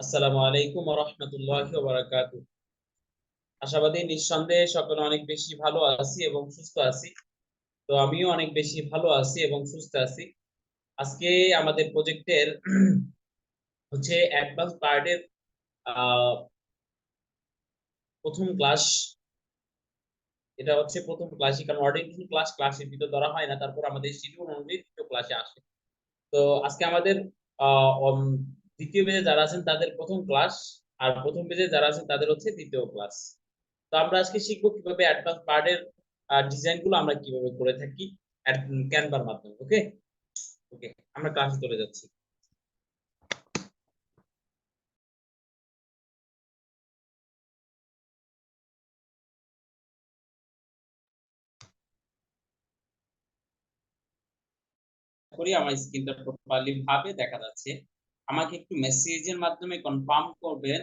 আসসালামু আলাইকুম ওয়া রাহমাতুল্লাহি ওয়া বারাকাতুহু। আশাবাদী নিঃসন্দেহে সকলে অনেক বেশি ভালো আছি এবং সুস্থ আছি। তো আমিও অনেক বেশি ভালো আছি এবং সুস্থ আছি। আজকে আমাদের প্রজেক্টের হচ্ছে অ্যাডভান্স পার্টের আ প্রথম ক্লাস। এটা হচ্ছে প্রথম ক্লাসই, কারণ অরিয়েন্টেশন ক্লাসের ভিতর ধরা হয় না। তারপর আমাদের শিডিউল অনুযায়ী দ্বিতীয় ক্লাসে আসে। তো আজকে আমাদের আ অম দ্বিতীয় পেজে যারা আছেন তাদের প্রথম ক্লাস, আর প্রথম পেজে যারা আছেন তাদের হচ্ছে দ্বিতীয় ক্লাস। তো আমরা আজকে শিখবো কিভাবে অ্যাডভান্স পার্টের ডিজাইন গুলো আমরা কিভাবে করে থাকি ক্যানভার মাধ্যমে। ওকে ওকে আমরা ক্লাসে চলে যাচ্ছি। করি আমার স্ক্রিনটা প্রপারলি ভাবে দেখা যাচ্ছে। আমাকে একটু মেসেজের মাধ্যমে কনফার্ম করবেন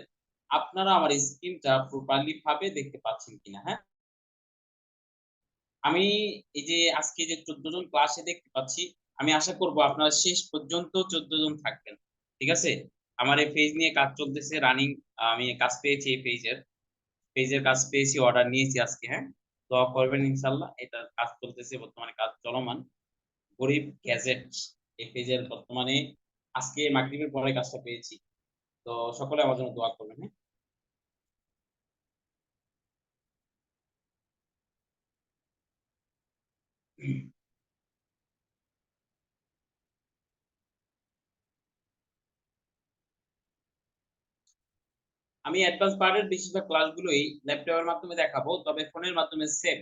আপনারা আমার স্ক্রিনটা প্রপারলি ভাবে দেখতে পাচ্ছেন কিনা। হ্যাঁ, আমি এই যে আজকে যে 14 জন ক্লাসে দেখতে পাচ্ছি, আমি আশা করব আপনারা শেষ পর্যন্ত 14 জন থাকবেন। ঠিক আছে? আমার এই পেজ নিয়ে কাজ চলতেছে রানিং। আমি কাজ পেয়েছি, এই পেজের কাজ পেয়েছি, অর্ডার নিয়েছি আজকে। হ্যাঁ, দোয়া করবেন ইনশাআল্লাহ। এটা কাজ চলতেছে, বর্তমানে কাজ চলমান। গরিব গ্যাজেট এই পেজের বর্তমানে আজকে মাগরিবের পরে কাজটা পেয়েছি। তো সকলে আমার জন্য দোয়া করবেন। হ্যাঁ, আমি অ্যাডভান্স পার্টের বেশিরভাগ ক্লাসগুলোই ল্যাপটপের মাধ্যমে দেখাবো, তবে ফোনের মাধ্যমে সেভ।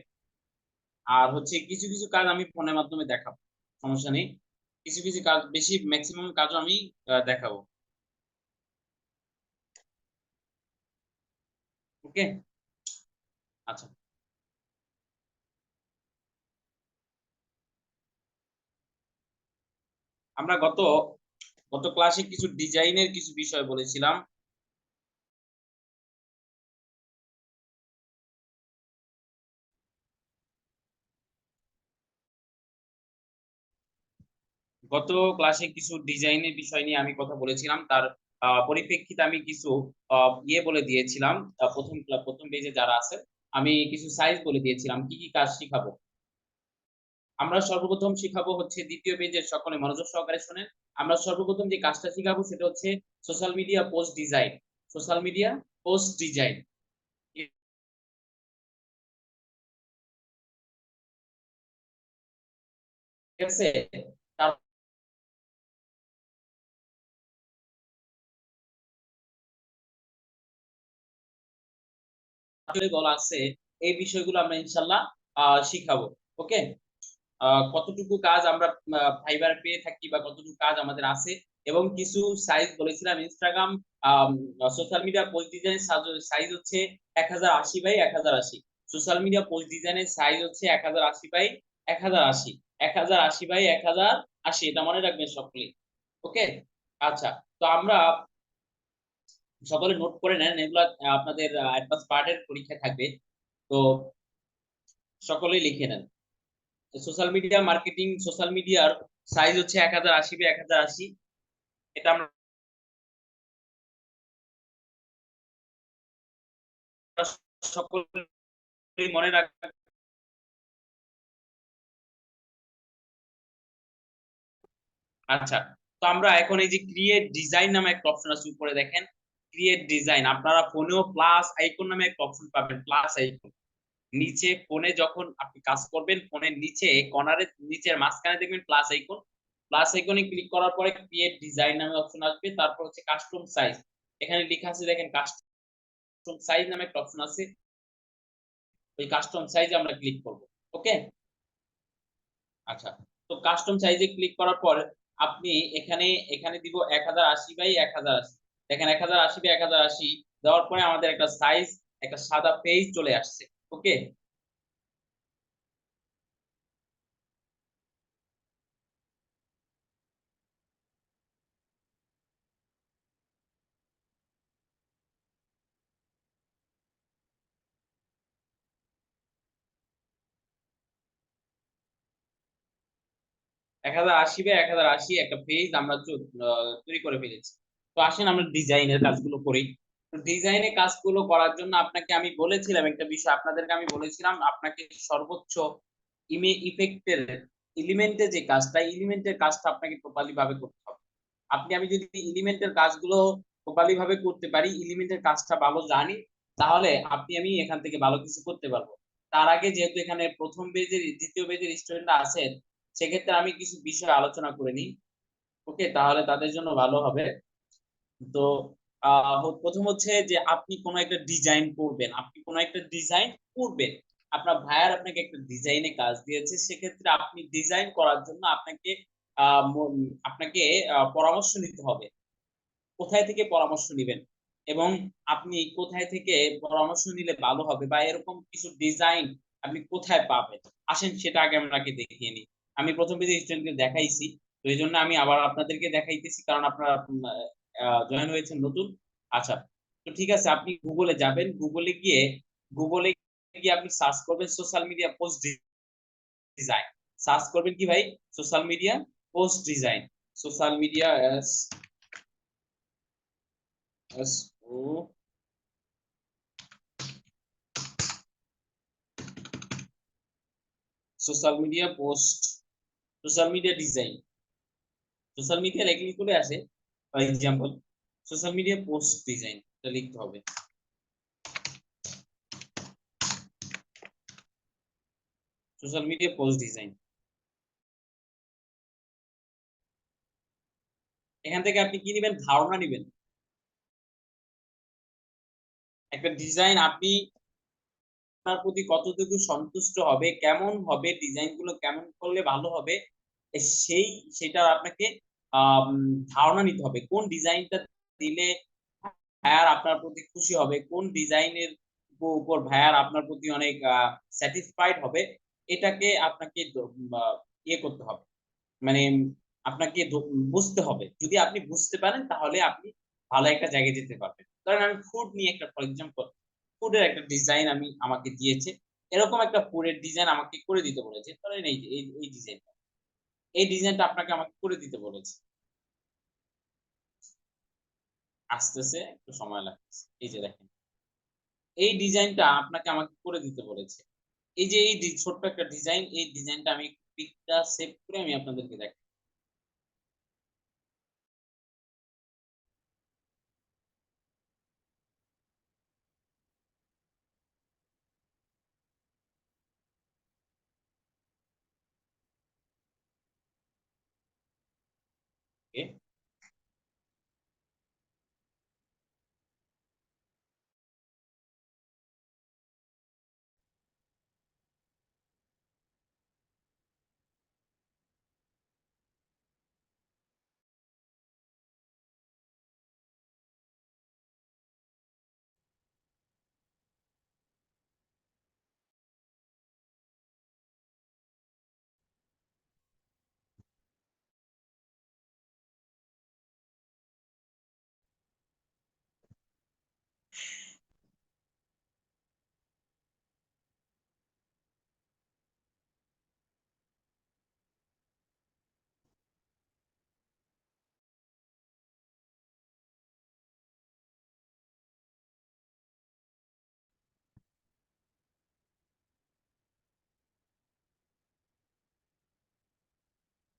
আর হচ্ছে কিছু কাজ আমি ফোনের মাধ্যমে দেখাবো। সমস্যা নেই। কিছু কাজ, বেশি মেক্সিমাম কাজও আমি দেখাবো। ওকে? আচ্ছা। আমরা গত গত ক্লাসে কিছু ডিজাইনের কিছু বিষয় বলেছিলাম। গত ক্লাসে কিছু ডিজাইনের বিষয় নিয়ে আমি কথা বলেছিলাম। তার পরিপ্রেক্ষিতে আমি কিছু বলে দিয়েছিলাম। প্রথম পেজে যারা আছে, আমি কিছু সাইজ বলে দিয়েছিলাম কি কি কাজ শিখাবো। আমরা সর্বপ্রথম শিখাবো হচ্ছে দ্বিতীয় পেজের, সকলে মনোযোগ সহকারে শুনেন। আমরা সর্বপ্রথম যে কাজটা শিখাবো সেটা হচ্ছে social media post design. Social media post design. ঠিক আছে? তারপরে বলা আছে এই বিষয়গুলো আমরা ইনশাআল্লাহ শিখাবো। ওকে? কতটুকু কাজ আমরা ফাইবারে পেয়ে থাকি বা কতটুকু কাজ আমাদের আছে, এবং কিছু সাইজ বলেছিলাম। ইনস্টাগ্রাম সোশ্যাল মিডিয়া পোস্ট ডিজাইনের সাইজ হচ্ছে 1080 বাই 1080। সোশ্যাল মিডিয়া পোস্ট ডিজাইনের সাইজ হচ্ছে 1080 বাই 1080। 1080 বাই 1080, এটা মনে রাখবেন সকলেই। ওকে? আচ্ছা। তো আমরা সকলে নোট করে নেন এগুলা। আপনাদের অ্যাডভান্স পার্টের পরীক্ষা থাকবে। তো সকলেই লিখে নেন। সোশ্যাল মিডিয়া মার্কেটিং, সোশ্যাল মিডিয়ার সাইজ হচ্ছে 1080 বাই 1080। এটা আমরা সকলেই মনে রাখবেন। আচ্ছা। তো আমরা এখন এই যে ক্রিয়েট ডিজাইন নামে একটা অপশন আছে, উপরে দেখেন ক্রিয়েট ডিজাইন। আপনারা ফোনেও প্লাস আইকন নামে একটা অপশন পাবেন, প্লাস আইকন। নিচে ফোনে যখন আপনি কাজ করবেন, ফোনের নিচে কর্নারে নিচের মাঝখানে দেখবেন প্লাস আইকন। প্লাস আইকনে ক্লিক করার পরে ক্রিয়েট ডিজাইন নামে অপশন আসবে। তারপর হচ্ছে কাস্টম সাইজ। এখানে লেখা আছে দেখেন কাস্টম সাইজ নামে একটা অপশন আছে। ওই কাস্টম সাইজে আমরা ক্লিক করব। ওকে? আচ্ছা। তো কাস্টম সাইজে ক্লিক করার পর আপনি এখানে এখানে দিব 1080 বাই 1080। দেখেন 1080 বাই 1080 দেওয়ার পরে আমাদের একটা সাইজ, একটা সাদা পেজ চলে আসছে। ওকে? 1080 বাই 1080 একটা পেজ আমরা তৈরি করে ফেলেছি। তো আসেন আমরা ডিজাইনের কাজগুলো করি। তো ডিজাইনের কাজগুলো করার জন্য আপনাকে আমি বলেছিলাম একটা বিষয়, আপনাদেরকে আমি বলেছিলাম আপনাকে সর্বোচ্চ ইফেক্টের এলিমেন্টের কাজটা আপনাকে প্রপারলি ভাবে করতে হবে। আমি যদি এলিমেন্টের কাজগুলো প্রপারলি ভাবে করতে পারি, এলিমেন্টের কাজটা ভালো জানি, তাহলে আমি এখান থেকে ভালো কিছু করতে পারবো। তার আগে যেহেতু এখানে প্রথম পেজের দ্বিতীয় পেজের স্টুডেন্টরা আছেন, সেক্ষেত্রে আমি কিছু বিষয় আলোচনা করে নিই। ওকে, তাহলে তাদের জন্য ভালো হবে। তো প্রথম হচ্ছে যে আপনি কোনো একটা ডিজাইন করবেন, আপনার ভাইয়ার আপনাকে একটা ডিজাইনে কাজ দিয়েছে, সেক্ষেত্রে আপনি ডিজাইন করার জন্য আপনাকে পরামর্শ নিতে হবে। কোথায় থেকে পরামর্শ নিবেন এবং আপনি কোথায় থেকে পরামর্শ নিলে ভালো হবে, বা এরকম কিছু ডিজাইন আপনি কোথায় পাবেন, আসেন সেটা আগে আমরা দেখিয়ে নিই। আমি প্রথম পেজে স্টুডেন্টকে দেখাইছি, তো এই জন্য আমি আবার আপনাদেরকে দেখাইতেছি, কারণ আপনারা জয়েন হয়েছেন নতুন। আচ্ছা, তো ঠিক আছে, আপনি গুগলে যাবেন, গুগলে গিয়ে আপনি সার্চ করবেন social media post design. Search করবেন কি ভাই? Social media post design. Social media S O social media design. Social media লেখলে করে আসে, for example social media post design, এটা লিখতে হবে। সোশ্যাল মিডিয়া পোস্ট ডিজাইন, এখান থেকে আপনি কি নেবেন? ধারণা নেবেন। একটা ডিজাইন আপনি আপনার প্রতি কতটুকু সন্তুষ্ট হবে, কেমন হবে ডিজাইন গুলো, কেমন করলে ভালো হবে, সেই সেটা আপনাকে ধারণা নিতে হবে। কোন ডিজাইনটা দিলে ভাইয়ার আপনার প্রতি খুশি হবে, কোন ডিজাইনের উপর ভাইয়ার আপনার প্রতি অনেক স্যাটিসফাইড হবে, এটাকে আপনাকে ইয়ে করতে হবে, মানে আপনাকে বুঝতে হবে। যদি আপনি বুঝতে পারেন, তাহলে আপনি ভালো একটা জায়গায় যেতে পারবেন। কারণ আমি ফুড নিয়ে একটা, ফর এক্সাম্পল ফুডের একটা ডিজাইন আমাকে দিয়েছে, এরকম একটা ফুডের ডিজাইন আমাকে করে দিতে বলেছে। ধরেন এই যে এই ডিজাইনটা আপনাকে আমাকে করে দিতে বলেছে। আসতেছে, একটু সময় লাগতেছে। এই যে দেখেন, এই ডিজাইনটা আপনাকে আমাকে করে দিতে বলেছে। এই যে ছোট্ট একটা ডিজাইন, এই ডিজাইনটা আমি পিকটা সেভ করে আমি আপনাদেরকে দেখাই। ওকে,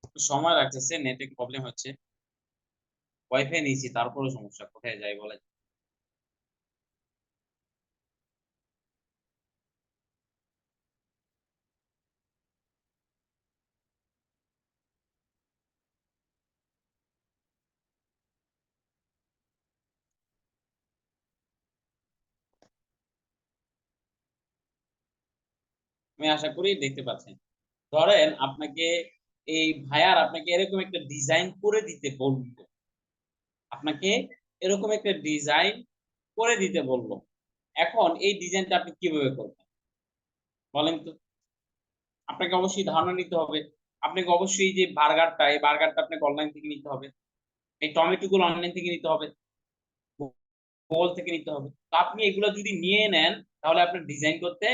একটু সময় লাগতেছে, নেটে প্রবলেম হচ্ছে। ওয়াইফাই নিয়েছি, তারপরে সমস্যা, কোথায় যাই বলে। আমি আশা করি দেখতে পাচ্ছেন। ধরেন আপনাকে এরকম একটা ডিজাইন করে দিতে বলবো, আপনাকে এরকম একটা ডিজাইন করে দিতে বলবো। এখন এই ডিজাইনটা আপনি কিভাবে করবেন বলেন তো? আপনাকে অবশ্যই ধারণা নিতে হবে। আপনাকে অবশ্যই যে এই বার্গারটা আপনাকে অনলাইন থেকে নিতে হবে। এই টমেটো গুলো অনলাইন থেকে নিতে হবে, গুগল থেকে নিতে হবে। তো আপনি এগুলো যদি নিয়ে নেন, তাহলে আপনার ডিজাইন করতে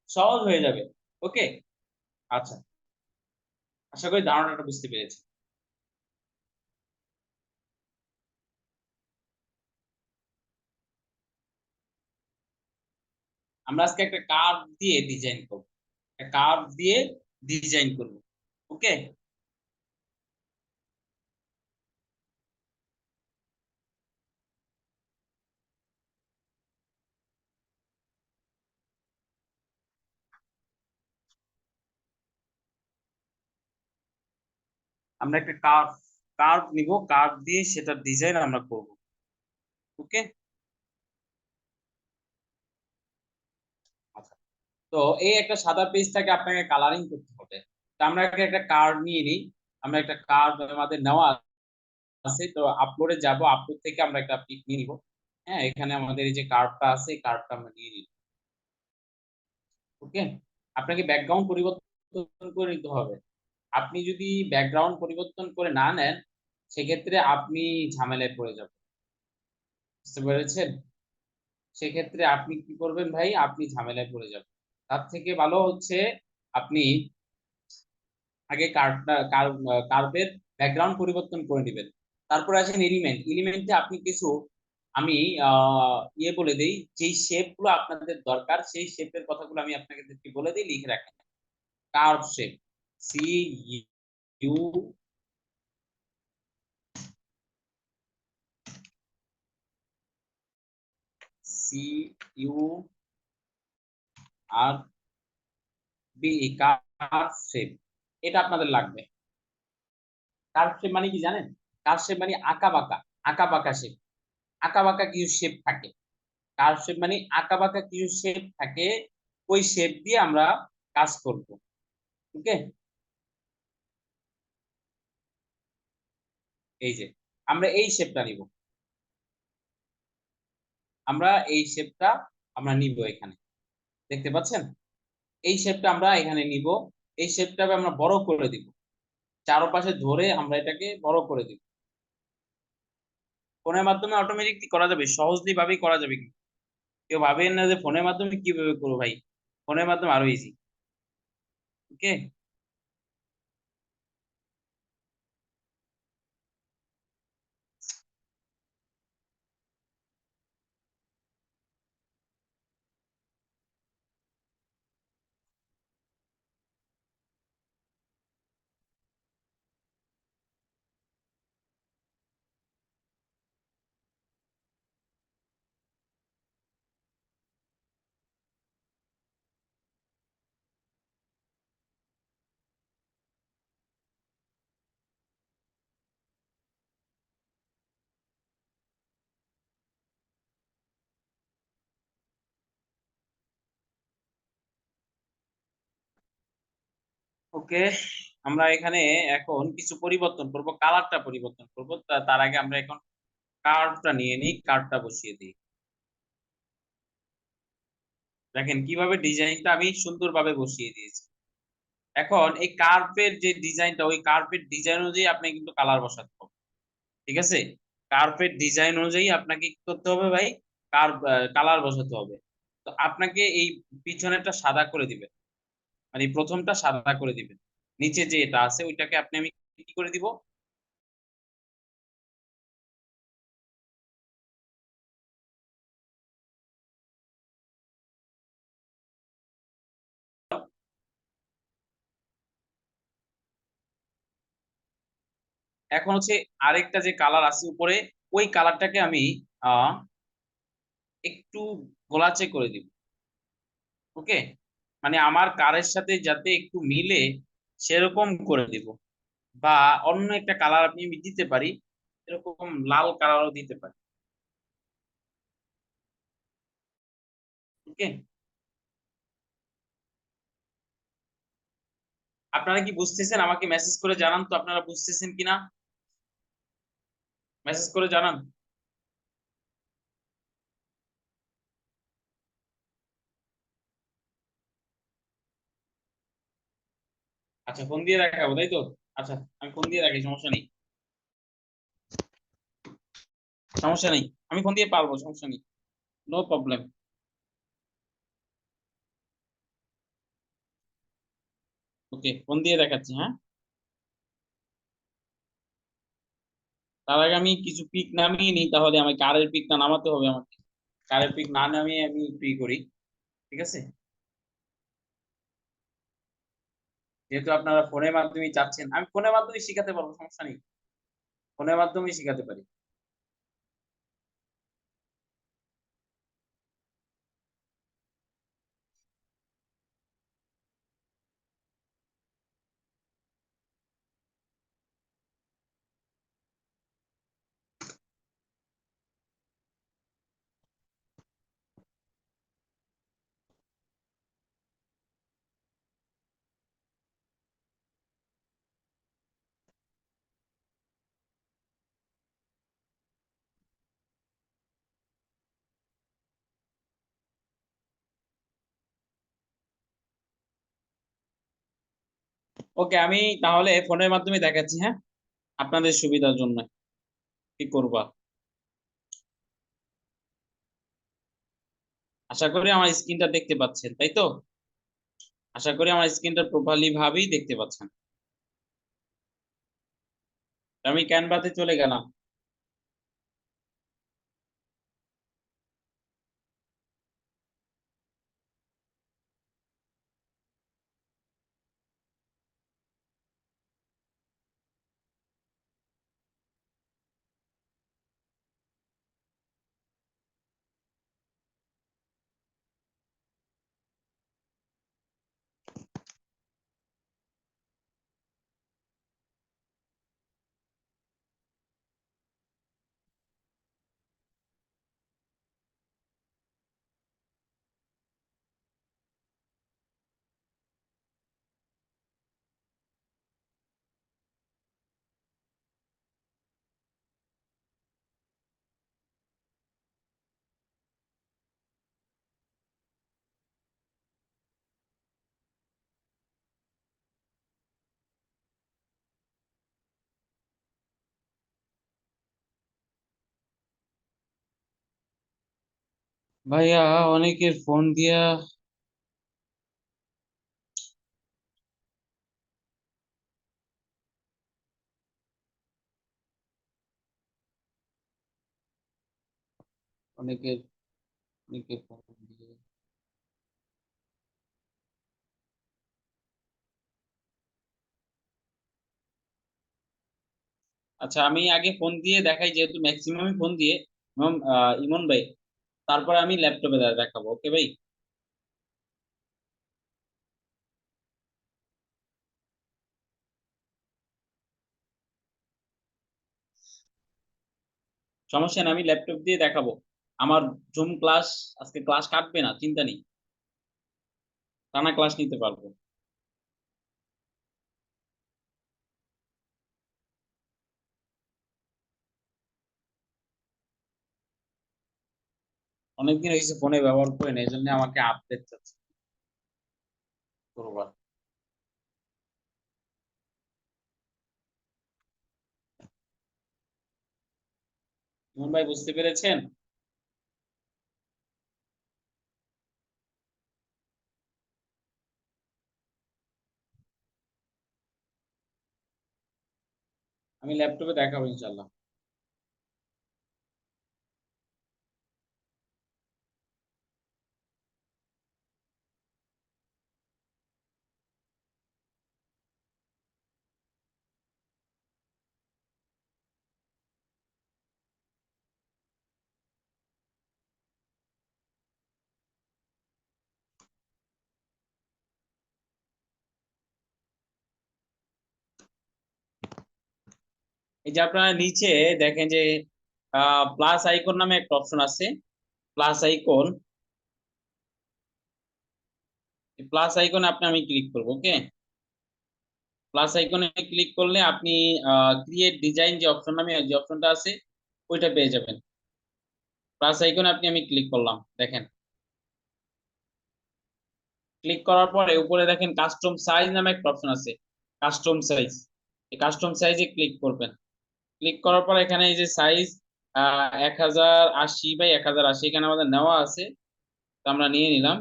সহজ হয়ে যাবে। ওকে, আচ্ছা, আশা করি ধারণাটা বুঝতে পেরেছি। আমরা আজকে একটা কার্ভ দিয়ে ডিজাইন করব, একটা কার্ভ দিয়ে ডিজাইন করব। ওকে, আমরা একটা কার্ভ কার্ভ নিব, কার্ভ দিয়ে সেটা ডিজাইন আমরা করব। ওকে, আচ্ছা। তো এই একটা সাদা পেজটাকে আপনাকে কালারিং করতে হবে। তো আমরা একটা কার্ভ নিয়ে নিই। আমরা একটা কার্ভ আমাদের নেওয়া আছে, তো আপলোডে যাব, আপলোড থেকে আমরা একটা পিক নিয়ে নিব। হ্যাঁ, এখানে আমাদের এই যে কার্ভটা আছে, এই কার্ভটা আমরা নিয়ে নিই। ওকে, আপনাকে ব্যাকগ্রাউন্ড পরিবর্তন করে নিতে হবে। আপনি যদি ব্যাকগ্রাউন্ড পরিবর্তন করে না নেন, সেক্ষেত্রে আপনি ঝামেলায় পড়ে যাবেন। বুঝতে পেরেছেন? সেক্ষেত্রে আপনি কি করবেন ভাই, আপনি ঝামেলায় পড়ে যাবেন। তার থেকে ভালো হচ্ছে আপনি আগে কার্ভের ব্যাকগ্রাউন্ড পরিবর্তন করে নেবেন। তারপর আসেন এলিমেন্ট। এলিমেন্টে আপনি কিছু, আমি বলে দেই, যেই শেপ গুলো আপনাদের দরকার সেই শেপের কথাগুলো আমি আপনাকে বলে দিই, লিখে রাখেন। Curve shape, C U C U R B, curve shape. এটা আপনাদের লাগবে। কার্ভ শেপ মানে কি জানেন? কার্ভ শেপ মানে আঁকা বাঁকা, আঁকা বাঁকা শেপ, আঁকা বাঁকা কিছু শেপ থাকে। কার্ভ শেপ মানে আঁকা বাঁকা কিছু শেপ থাকে, ওই শেপ দিয়ে আমরা কাজ করব। ওকে, এই যে আমরা এই শেপটা নিব, আমরা এই শেপটা আমরা নিব এখানে, দেখতে পাচ্ছেন? এই শেপটা আমরা এখানে নিব। এই শেপটা আমরা বড় করে দিব, চারপাশে ধরে আমরা এটাকে বড় করে দিব। ফোনের মাধ্যমে অটোমেটিকলি করা যাবে, সহজলি ভাবেই করা যাবে। কিন্তু কেউ ভাবেন না যে ফোনের মাধ্যমে কিভাবে করবো ভাই, ফোনের মাধ্যমে আরো ইজি। ওকে, ওকে, আমরা এখানে এখন কিছু পরিবর্তন করব, কালারটা পরিবর্তন করব। তার আগে আমরা এখন কার্ভটা নিয়ে নিই, কার্ভটা বসিয়ে দিই। দেখেন কিভাবে ডিজাইনটা আমি সুন্দরভাবে বসিয়ে দিয়েছি। এখন এই কার্ভের যে ডিজাইনটা, ওই কার্ভের ডিজাইন অনুযায়ী আপনি কিন্তু কালার বসাতে হবে। ঠিক আছে, কার্ভের ডিজাইন অনুযায়ী আপনাকে কি করতে হবে ভাই, কার্ভ কালার বসাতে হবে। তো আপনাকে এই পিছনেরটা সাদা করে দিবেন, মানে প্রথমটা সাদা করে দিবেন। নিচে যে এটা আছে ওইটাকে আপনি, আমি কি করে দিব, এখন হচ্ছে আরেকটা যে কালার আছে উপরে, ওই কালারটাকে আমি আহ একটু গোলাচে করে দিব। ওকে, মানে আমার কারের সাথে যাতে একটু মিলে সেরকম করে দিব। বা অন্য একটা কালার আমি দিতে পারি, এরকম লাল কালারও দিতে পারি। ওকে, আপনারা কি বুঝতেছেন? আমাকে মেসেজ করে জানান তো আপনারা বুঝতেছেন কিনা, মেসেজ করে জানান। আচ্ছা, ফোন দিয়ে রাখাবো তাই তো? আচ্ছা, আমি ফোন দিয়ে রাখি, সমস্যা নেই, সমস্যা নেই, আমি ফোন দিয়ে পারবো, সমস্যা নেই, নো প্রবলেম। ওকে, ফোন দিয়ে দেখাচ্ছি, হ্যাঁ। তার আগে আমি কিছু পিক নামিয়ে নিই, তাহলে আমার কারের পিকটা নামাতে হবে আমাকে। কারের পিক না নামিয়ে আমি একটু করি, ঠিক আছে, যেহেতু আপনারা ফোনের মাধ্যমে চাচ্ছেন, আমি ফোনের মাধ্যমে শিখাতে পারবো, সমস্যা নেই, ফোনের মাধ্যমে শিখাতে পারি। ওকে, আমি তাহলে ফোনের মাধ্যমে দেখাচ্ছি, হ্যাঁ, আপনাদের সুবিধার জন্য কি করবা। আশা করি আমার স্ক্রিনটা দেখতে পাচ্ছেন, তাই তো? আশা করি আমার স্ক্রিনটা প্রপারলি ভাবেই দেখতে পাচ্ছেন। আমি ক্যানভাতে চলে গেলাম। ভাইয়া, অনেকের ফোন দিয়া, অনেকের অনেকের ফোন দিয়ে। আচ্ছা, আমি আগে ফোন দিয়ে দেখাই, যেহেতু ম্যাক্সিমামই ফোন দিয়ে। ইমন ভাই, তারপরে আমি ল্যাপটপে দেখাবো, ওকে ভাই? সমস্যা নেই, আমি ল্যাপটপ দিয়ে দেখাবো। আমার জুম ক্লাস, আজকে ক্লাস কাটবে না, চিন্তা নেই, টানা ক্লাস নিতে পারবো। অনেকদিন হয়েছে ফোনে ব্যবহার করে না, এই জন্য আমাকে আপডেট চাচ্ছে করবার। ইমন ভাই, বুঝতে পেরেছেন? আমি ল্যাপটপে দেখাবো ইনশাল্লাহ। এই যে আপনারা নিচে দেখেন যে প্লাস আইকন নামে একটা অপশন আছে, প্লাস আইকন। প্লাস আইকনে আমি ক্লিক করবো, ওকে? প্লাস আইকনে ক্লিক করলে আপনি ক্রিয়েট ডিজাইন যে অপশন নামে যে অপশনটা আছে, ওইটা পেয়ে যাবেন। প্লাস আইকনে আমি ক্লিক করলাম, দেখেন। ক্লিক করার পরে উপরে দেখেন কাস্টম সাইজ নামে একটা অপশন আছে, কাস্টম সাইজ। এই কাস্টম সাইজে ক্লিক করবেন। ক্লিক করার পর এখানে এই যে সাইজ 1080 বাই 1080, এখানে আমাদের নেওয়া আছে, তো আমরা নিয়ে নিলাম।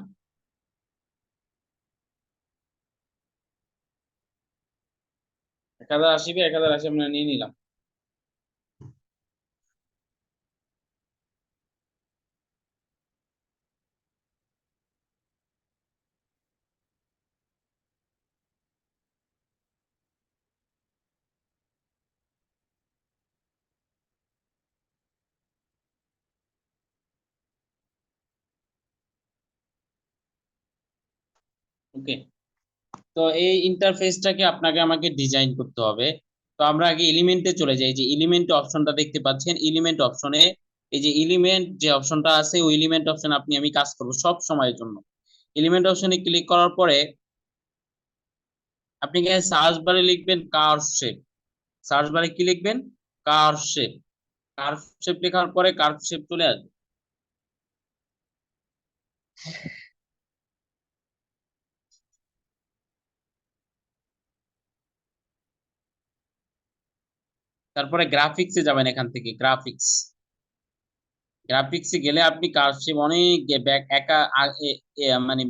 1080 বাই 1080 আমরা নিয়ে নিলাম। ওকে, তো এই ইন্টারফেসটাকে আপনাকে আমাকে ডিজাইন করতে হবে। তো আমরা আগে এলিমেন্টে চলে যাই, যে এলিমেন্ট অপশনটা দেখতে পাচ্ছেন, এলিমেন্ট অপশনে এই যে এলিমেন্ট যে অপশনটা আছে, ওই এলিমেন্ট অপশন আপনি আমি কাজ করব সব সময়ের জন্য। এলিমেন্ট অপশনে ক্লিক করার পরে আপনি এখানে সার্চ বারে লিখবেন কার্ভ শেপ। সার্চ বারে কি লিখবেন? Curve shape. কার্ভ শেপ লেখার পরে কার্ভ শেপ চলে আসবে। তারপরে গ্রাফিক্সে যাবেন, এখান থেকে গ্রাফিক্স। গ্রাফিক্সে গেলে আপনি কার্ভশেপ অনেক ব্যাক একা মানে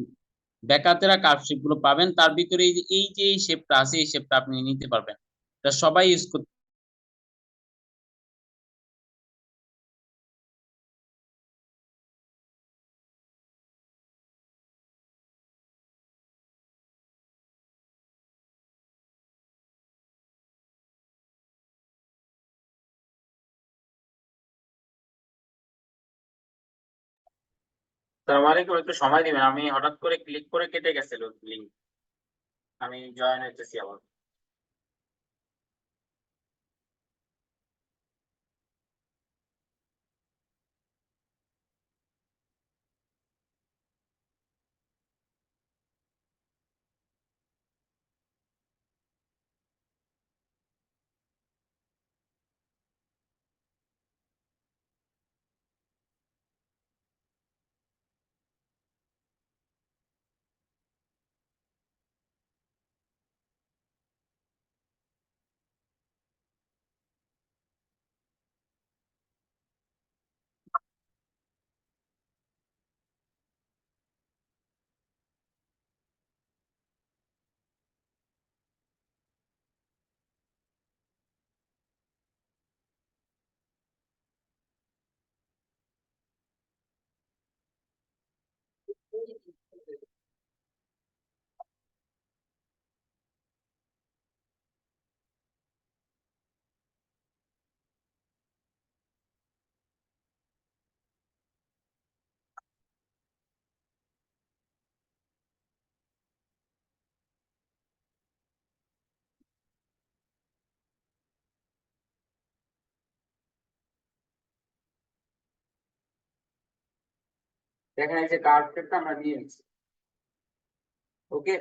ব্যাকাতেরা কার্ভশেপ গুলো পাবেন। তার ভিতরে এই যে এই শেপটা আছে, এই শেপটা আপনি নিতে পারবেন। এটা সবাই ইউজ করতে। আসসালামু আলাইকুম, একটু সময় দিবেন, আমি হঠাৎ করে ক্লিক করে কেটে গেছিল লিংক। আমি জয়েন হইতেছি আবার। দেখেন এই যে কার্ভটা আমরা দিয়ে নিচ্ছি। ওকে।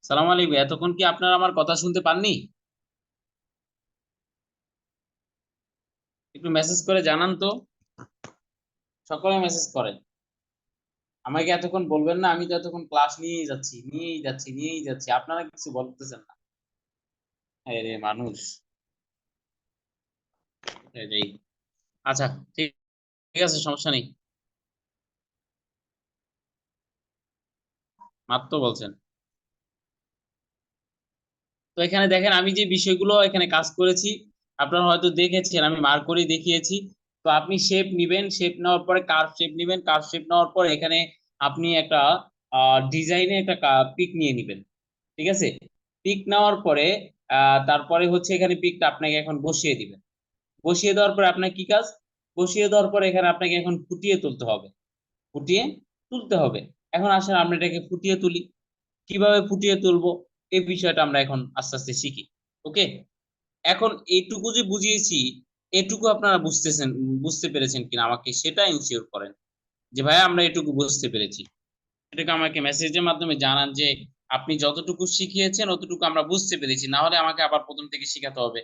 সালাম আলাইকুম। এতক্ষণ কি আপনারা আমার কথা শুনতে পাননি? একটু মেসেজ করে জানান তো। সকলে মেসেজ করেন। আমাকে এতক্ষণ বলবেন না, আমি তো এতক্ষণ ক্লাস নিয়েই যাচ্ছি, আপনারা কিছু বলতেছেন না। আরে মানুষ, এই আচ্ছা, ঠিক ঠিক আছে, সমস্যা নেই। মাত্র বলছেন। তো এখানে দেখেন আমি যে বিষয়গুলো এখানে কাজ করেছি, আপনারা হয়তো দেখেছেন, আমি মার্ক করে দেখিয়েছি। তো আপনি শেপ নিবেন, শেপ নেওয়ার পরে কার্ভ শেপ নিবেন, কার্ভ শেপ নেওয়ার পরে এখানে আপনি একটা ডিজাইনে একটা পিক নিয়ে নিবেন। ঠিক আছে? পিক নেওয়ার পরে তারপরে হচ্ছে এখানে পিকটা আপনাকে এখন বসিয়ে দিবেন। বসিয়ে দেওয়ার পরে আপনার কি কাজ? বসিয়ে দেওয়ার পরে এখানে আপনাকে এখন ফুটিয়ে তুলতে হবে। ফুটিয়ে তুলতে হবে। এখন আসলে আমরা এটাকে ফুটিয়ে তুলি। কিভাবে ফুটিয়ে তুলবো এই বিষয়টা আমরা এখন আস্তে আস্তে শিখি। ওকে? এখন এইটুকু যে বুঝিয়েছি, এটুকু আপনারা বুঝতে পেরেছেন কিনা আমাকে সেটা ইনশিওর করেন যে ভাইয়া আমরা এটুকু বুঝতে পেরেছি। এটাকে আমাকে মেসেজের মাধ্যমে জানান যে আপনি যতটুকু শিখিয়েছেন অতটুকু আমরা বুঝতে পেরেছি, না হলে আমাকে আবার প্রথম থেকে শিখাতে হবে।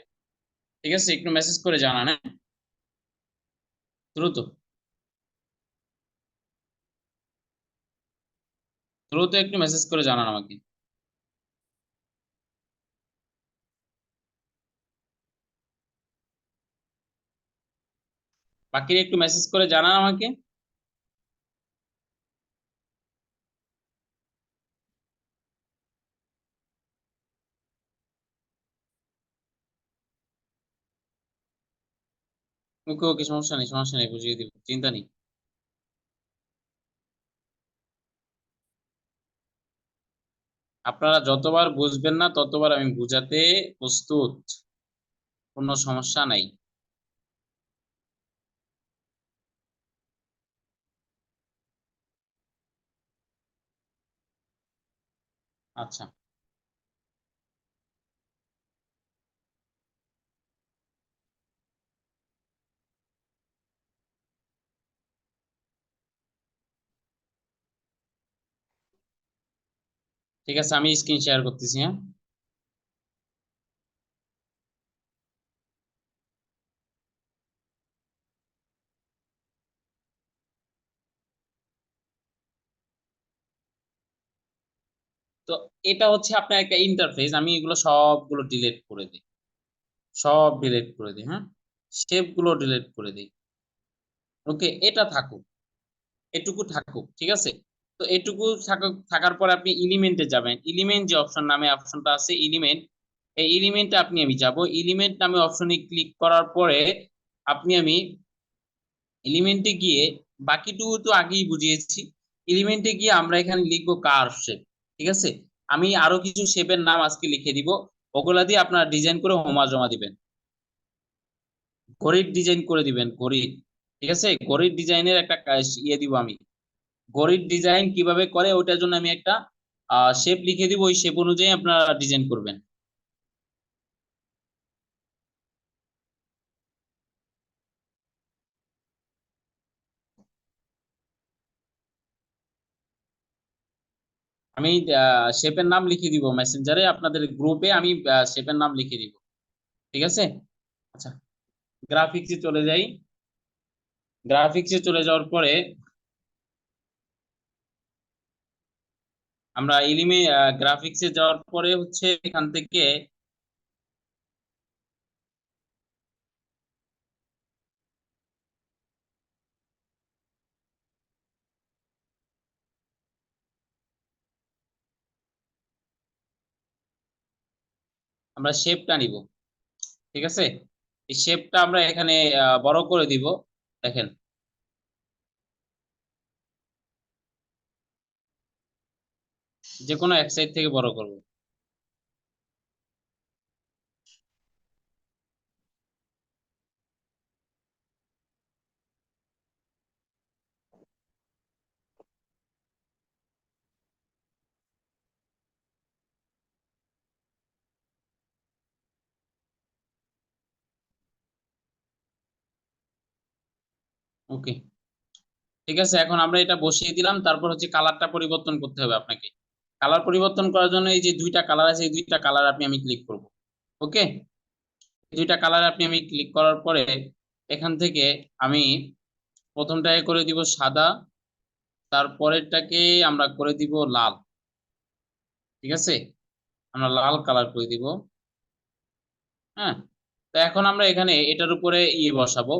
ঠিক আছে? একটু মেসেজ করে জানান, হ্যাঁ, দ্রুত। দ্রুত একটু মেসেজ করে জানান আমাকে। বাকিরা একটু মেসেজ করে জানান আমাকে। ওকে ওকে, সমস্যা নেই, বুঝিয়ে দিব, চিন্তা নেই। আপনারা যতবার বুঝবেন না ততবার আমি বুঝাতে প্রস্তুত। কোনো সমস্যা নাই। আচ্ছা, ঠিক আছে, আমি স্ক্রিন শেয়ার করতেছি, হ্যাঁ। তো এটা হচ্ছে আপনার একটা ইন্টারফেস, আমি এগুলো সবগুলো ডিলিট করে দিই। সব ডিলিট করে দিই, হ্যাঁ। শেপ গুলো ডিলিট করে দিই। ওকে, এটা থাকুক, এটুকু থাকুক, ঠিক আছে। তো এটুকু থাকার পর আপনি এলিমেন্টে যাবেন। এলিমেন্ট যে অপশন নামে অপশনটা আছে এলিমেন্ট, এই এলিমেন্টে আমি যাব। এলিমেন্ট নামে অপশনে ক্লিক করার পরে আমি এলিমেন্টে গিয়ে, বাকিটুকু তো আগেই বুঝিয়েছি। এলিমেন্টে গিয়ে আমরা এখানে লিখবো কার্ভ শেপ। ঠিক আছে? আমি আরো কিছু শেপের নাম আজকে লিখে দিব, ওগুলা দিয়ে আপনারা ডিজাইন করে হোমা জমা দিবেন। ঘড়ির ডিজাইন করে দিবেন, ঘড়ির। ঠিক আছে? ঘড়ির ডিজাইনের একটা ইয়ে দিব আমি। ঘড়ির ডিজাইন কিভাবে করে ওটার জন্য আমি একটা শেপ লিখে দিব, ওই শেপ অনুযায়ী আপনারা ডিজাইন করবেন। আমি শেপের নাম লিখে দিব মেসেঞ্জারে, আপনাদের গ্রুপে আমি শেপের নাম লিখে দিব। ঠিক আছে? আচ্ছা, গ্রাফিক্সে চলে যাই। গ্রাফিক্সে চলে যাওয়ার পরে আমরা গ্রাফিক্সে যাওয়ার পরে হচ্ছে এখান থেকে আমরা শেপটা নিব। ঠিক আছে? এই শেপটা আমরা এখানে বড় করে দিব। দেখেন, যে কোনো এক সাইড থেকে বড় করব। ওকে, ঠিক আছে, এখন আমরা এটা বসিয়ে দিলাম। তারপর হচ্ছে কালারটা পরিবর্তন করতে হবে আপনাকে। কালার পরিবর্তন করার জন্য এই যে দুইটা কালার আছে, এই দুইটা কালার আমি ক্লিক করব। ওকে, দুইটা কালার আমি ক্লিক করার পরে এখান থেকে আমি প্রথমটাকে করে দিব সাদা, তারপরেরটাকে আমরা করে দিব লাল। ঠিক আছে, আমরা লাল কালার করে দিব। হ্যাঁ, তো এখন আমরা এখানে এটার উপরে বসাবো,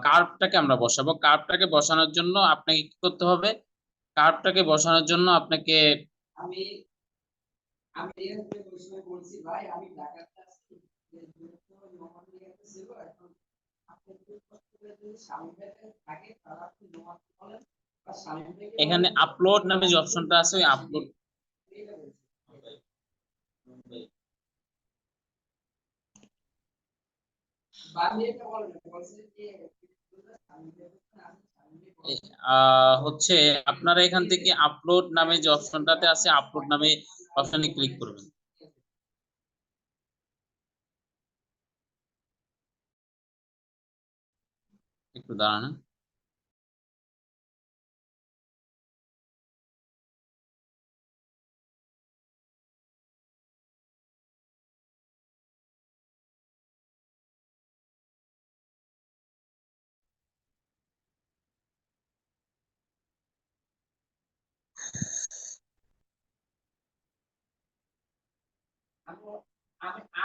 কার্ভটাকে আমরা বসাবো। কার্ভটাকে বসানোর জন্য আপনাকে কি করতে হবে? কার্ভটাকে বসানোর জন্য আপনাকে আমি আমি বলছি ভাই আমি ঢাকাতে আছি, এখানে আপলোড নামে যে অপশনটা আছে ওই আপলোড হচ্ছে আপনারা এখান থেকে আপলোড নামে যে অপশনটাতে আছে আপলোড নামে অপশনে ক্লিক করবেন। একটু দাঁড়ান।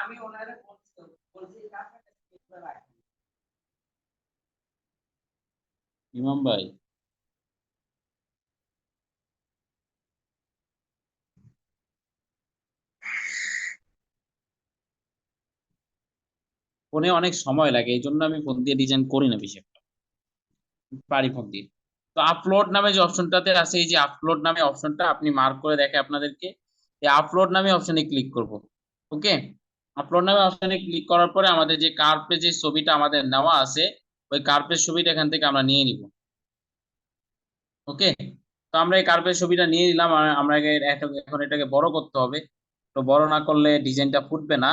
আমি ওনারে বলছি ইমাম ভাই, ফোনে অনেক সময় লাগে, এই জন্য আমি ফোন দিয়ে ডিজাইন করি না বেশি একটা, পারি ফোন দিয়ে। তো আপলোড নামে যে অপশনটাতে আছে, এই যে আপলোড নামে অপশনটা আপনি মার্ক করে দেখে আপনাদেরকে, এই আপলোড নামে অপশনে ক্লিক করব। ওকে, আপলোড নামে অপশনে ক্লিক করার পরে আমাদের যে কার্ভে যে ছবিটা আমাদের নেওয়া আছে ওই কার্ভের ছবিটা এখান থেকে আমরা নিয়ে নিব। ওকে, তো আমরা এই কার্ভের ছবিটা নিয়ে নিলাম। আমরা এখন এটাকে বড় করতে হবে। তো বড় না করলে ডিজাইনটা ফুটবে না।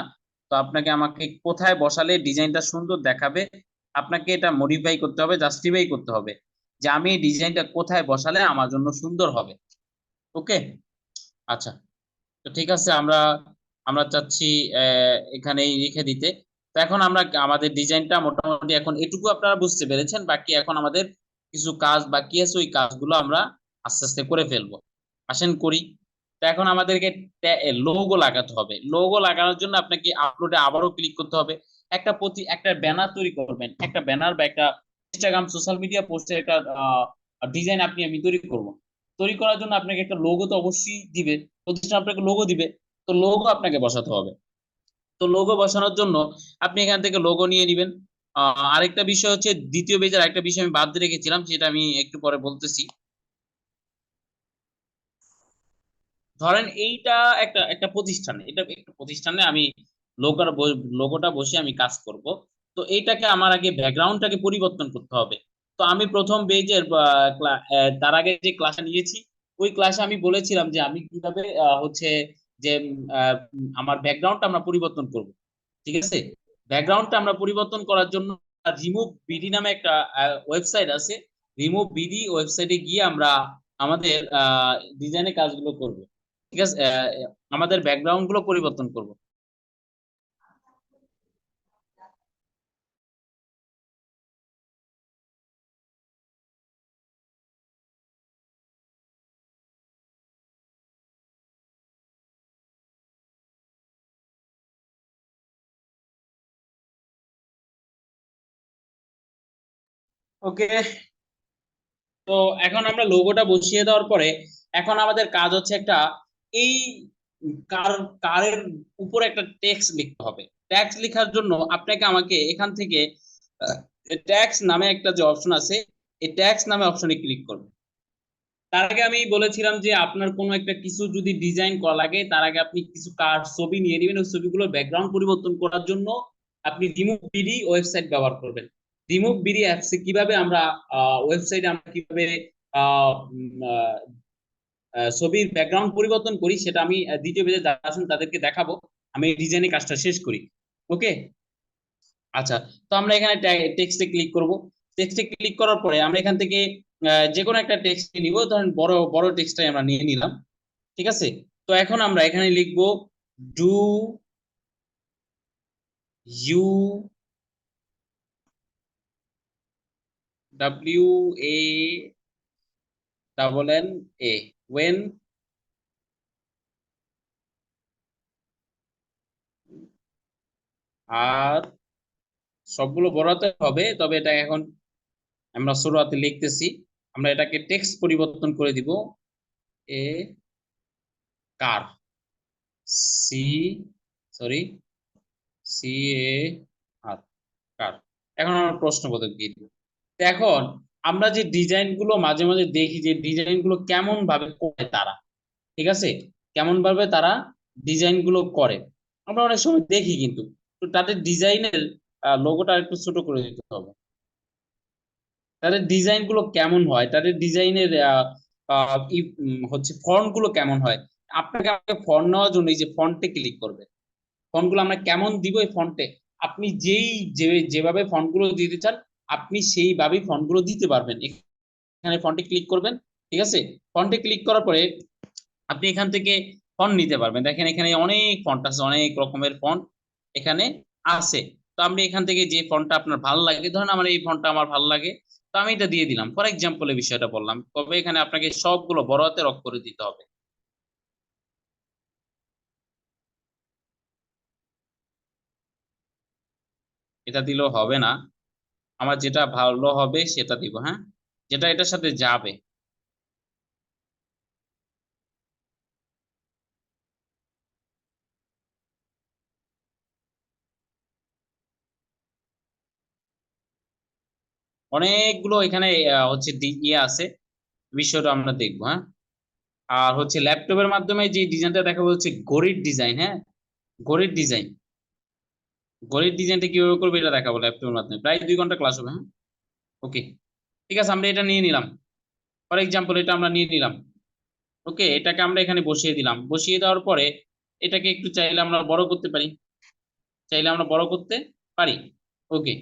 তো আমাকে কোথায় বসালে ডিজাইনটা সুন্দর দেখাবে, আপনাকে এটা মডিফাই করতে হবে, জাস্টিফাই করতে হবে যে আমি এই ডিজাইনটা কোথায় বসালে আমার জন্য সুন্দর হবে। ওকে, আচ্ছা, তো ঠিক আছে, আমরা আমরা চাচ্ছি এখানেই রেখে দিতে। তো এখন আমরা আমাদের ডিজাইনটা মোটামুটি এখন এটুকু আপনারা বুঝতে পেরেছেন, বাকি এখন আমাদের কিছু কাজ বাকি আছে, ওই কাজগুলো আমরা আস্তে আস্তে করে ফেলবো। আসেন করি। তো এখন আমাদেরকে লোগো লাগাতে হবে। লোগো লাগানোর জন্য আপনাকে আপলোডে আবারও ক্লিক করতে হবে। একটা ব্যানার তৈরি করবেন, একটা ব্যানার বা একটা ইনস্টাগ্রাম সোশ্যাল মিডিয়া পোস্টের একটা ডিজাইন আমি তৈরি করব। তৈরি করার জন্য আপনাকে একটা লোগো তো অবশ্যই দিবে, প্রতিষ্ঠান আপনাকে লোগো দিবে। তো লোগো আপনাকে বসাতে হবে। তো লোগো বসানোর জন্য আপনি এখান থেকে লোগো নিয়ে নেবেন। আরেকটা বিষয় হচ্ছে, দ্বিতীয় পেজের আরেকটা বিষয় আমি বাদ দিয়ে রেখেছিলাম, সেটা আমি একটু পরে বলতেছি। ধরেন এইটা একটা একটা প্রতিষ্ঠান, এটা একটা প্রতিষ্ঠানে আমি লোগোটা বসে আমি কাজ করব। তো এইটাকে আমার আগে ব্যাকগ্রাউন্ডটাকে পরিবর্তন করতে হবে। তো আমি প্রথম পেজের তার আগে যে ক্লাসে নিয়েছি ওই ক্লাসে আমি বলেছিলাম যে আমি কিভাবে হচ্ছে যে আমার ব্যাকগ্রাউন্ডটা আমরা পরিবর্তন করব। ঠিক আছে, ব্যাকগ্রাউন্ডটা আমরা পরিবর্তন করার জন্য রিমুভ বিডি নামে একটা ওয়েবসাইট আছে। রিমুভ বিডি ওয়েবসাইটে গিয়ে আমরা আমাদের ডিজাইনের কাজগুলো করব। ঠিক আছে, আমাদের ব্যাকগ্রাউন্ড গুলো পরিবর্তন করব। ওকে, তো এখন আমরা লোগোটা বসিয়ে দেওয়ার পরে এখন আমাদের কাজ হচ্ছে একটা এই কার কারের উপরে একটা টেক্সট লিখতে হবে। টেক্সট লেখার জন্য আমাকে এখান থেকে ট্যাক্স নামে একটা যে অপশন আছে, এই ট্যাক্স নামে অপশনে ক্লিক করবেন। তার আগে আমি বলেছিলাম যে আপনার কোনো একটা কিছু যদি ডিজাইন করা লাগে তার আগে আপনি কিছু কার ছবি নিয়ে নেবেন। ওই ছবিগুলোর ব্যাকগ্রাউন্ড পরিবর্তন করার জন্য আপনি রিমুভ বিডি ওয়েবসাইট ব্যবহার করবেন। রিমুভ বিডি অ্যাপসে কিভাবে আমরা ওয়েবসাইটে আমরা কিভাবে ছবির ব্যাকগ্রাউন্ড পরিবর্তন করি সেটা আমি দ্বিতীয় পেজে যারা আছেন তাদেরকে দেখাবো। আমি ডিজাইনের কাজটা শেষ করি। ওকে, আচ্ছা, তো আমরা এখানে টেক্সটে ক্লিক করব। টেক্সটে ক্লিক করার পরে আমরা এখান থেকে যে কোনো একটা টেক্সট নিব। ধরেন বড় বড় টেক্সটটাই আমরা নিয়ে নিলাম। ঠিক আছে। তো এখন আমরা এখানে লিখবো ডু ইউ WANNA when আর সবগুলো বড় হাতে হবে, তবে এটা এখন আমরা ছোট হাতে লিখতেছি। আমরা এটাকে টেক্সট পরিবর্তন করে দিব। এ কার সি সরি সি এ আর কার। এখন আমরা প্রশ্নবোধক দিয়ে দিব। এখন আমরা যে ডিজাইন গুলো মাঝে মাঝে দেখি, যে ডিজাইন গুলো কেমন ভাবে করে তারা, ঠিক আছে, কেমন ভাবে তারা ডিজাইন গুলো করে আমরা অনেক সময় দেখি, কিন্তু তো তাদের ডিজাইনের লোগোটা একটু ছোট করে দিতে হবে। তাদের ডিজাইন গুলো কেমন হয়, তাদের ডিজাইনের হচ্ছে ফন্ট গুলো কেমন হয়। আপনাকে আমাকে ফন্ট নেওয়ার জন্য এই যে ফন্টে ক্লিক করবে, ফন্ট গুলো আমরা কেমন দিব এই ফন্টে, আপনি যেভাবে ফন্ট গুলো দিতে চান আপনি সেইভাবেই ফন্ট গুলো দিতে পারবেন। এখানে ফন্টে ক্লিক করবেন, ঠিক আছে। ফন্টে ক্লিক করার পরে আপনি এখান থেকে ফন্ট নিতে পারবেন। দেখেন এখানে অনেক ফন্ট আছে, অনেক রকমের ফন্ট এখানে আছে। তো আপনি এখান থেকে যে ফন্টটা আপনার ভালো লাগে, ধরেন আমার এই ফন্টটা আমার ভালো লাগে, তো আমি এটা দিয়ে দিলাম। ফর এক্সাম্পল এই বিষয়টা বললাম, তবে এখানে আপনাকে সবগুলো বড় হাতের অক্ষরে দিতে হবে। এটা দিলেও হবে না, আমার যেটা ভালো হবে সেটা দিব, হ্যাঁ, যেটা এটার সাথে যাবে। অনেকগুলো এখানে হচ্ছে ইয়ে আছে, বিষয়টা আমরা দেখবো, হ্যাঁ। আর হচ্ছে ল্যাপটপের মাধ্যমে যে ডিজাইনটা দেখাবো হচ্ছে ঘড়ির ডিজাইন, হ্যাঁ, ঘড়ির ডিজাইন। ঘড়ির ডিজাইনটা কিভাবে করবে এটা দেখাবো ল্যাপটপের মাধ্যমে, প্রায় 2 ঘন্টা ক্লাস হবে, হ্যাঁ। ওকে, ঠিক আছে, আমরা এটা নিয়ে নিলাম। ফর এক্সাম্পল এটা আমরা নিয়ে নিলাম। ওকে, এটাকে আমরা এখানে বসিয়ে দিলাম। বসিয়ে দেওয়ার পরে এটাকে একটু চাইলে আমরা বড় করতে পারি, চাইলে আমরা বড় করতে পারি। ওকে,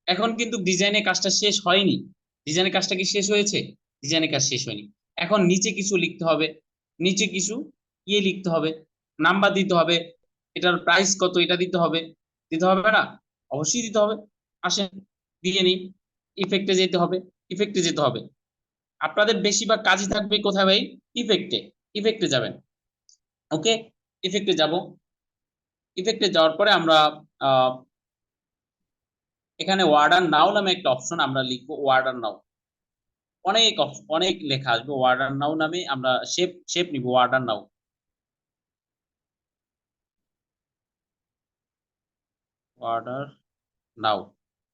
এখন কিন্তু ডিজাইনের কাজটা শেষ হয়নি। ডিজাইনের কাজটা কি শেষ হয়েছে? ডিজাইনের কাজ শেষ হয়নি। এখন নিচে কিছু লিখতে হবে, নিচে কিছু লিখতে হবে, নাম্বার দিতে হবে, এটার প্রাইস কত এটা দিতে হবে। দিতে হবে না? অবশ্যই দিতে হবে। আসেন দিয়ে নিই। ইফেক্টে যেতে হবে, ইফেক্টে যেতে হবে। আপনাদের বেশিরভাগ কাজই থাকবে কোথায় ভাই? ইফেক্টে। ইফেক্টে যাবেন। ওকে, ইফেক্টে যাব। ইফেক্টে যাওয়ার পরে আমরা আহ এখানে ওয়ার্ডার নাও নামে একটা অপশন আমরা লিখবো, ওয়ার্ডার নাও। অনেক অনেক লেখা আসবে, ওয়ার্ডার নাও নামে আমরা শেপ শেপ নিব, ওয়ার্ডার নাও। অর্ডার নাও,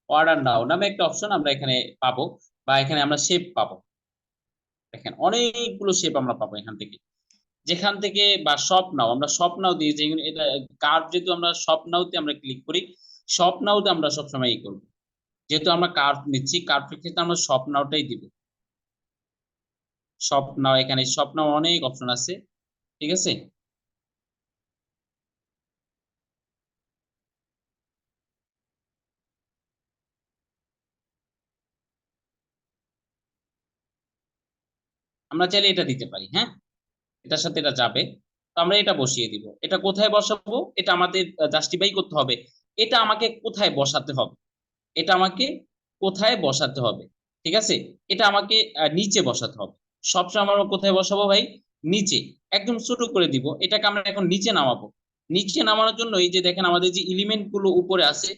অর্ডার নাও নামে একটা অপশন আমরা এখানে পাবো, বা এখানে আমরা শেপ পাবো। দেখেন অনেকগুলো শেপ আমরা পাবো এখান থেকে, যেখান থেকে বা শপ নাও, আমরা শপ নাও দিয়ে যে এটা কার্ভ, যেহেতু আমরা শপ নাওতে আমরা ক্লিক করি, শপ নাওতে আমরা সবসময় ই করবো। যেহেতু আমরা কার্ভ নিচ্ছি, কার্ভের ক্ষেত্রে আমরা শপ নাওটাই দিব। শপ নাও, এখানে শপ নাও অনেক অপশন আছে, ঠিক আছে। আমরা চাইলে এটা দিতে পারি, হ্যাঁ, এটার সাথে এটা যাবে। তো আমরা এটা বসিয়ে দিব। এটা কোথায় বসাবো এটা আমাদের জাস্টিফাই করতে হবে। এটা আমাকে কোথায় বসাতে হবে, এটা আমাকে কোথায় বসাতে হবে, ঠিক আছে। এটা আমাকে নিচে বসাতে হবে। সবসময় আমরা কোথায় বসাবো ভাই? নিচে। একদম ছোট করে দিব। এটাকে আমরা এখন নিচে নামাবো। নিচে নামানোর জন্য এই যে দেখেন আমাদের যে এলিমেন্ট গুলো উপরে আছে,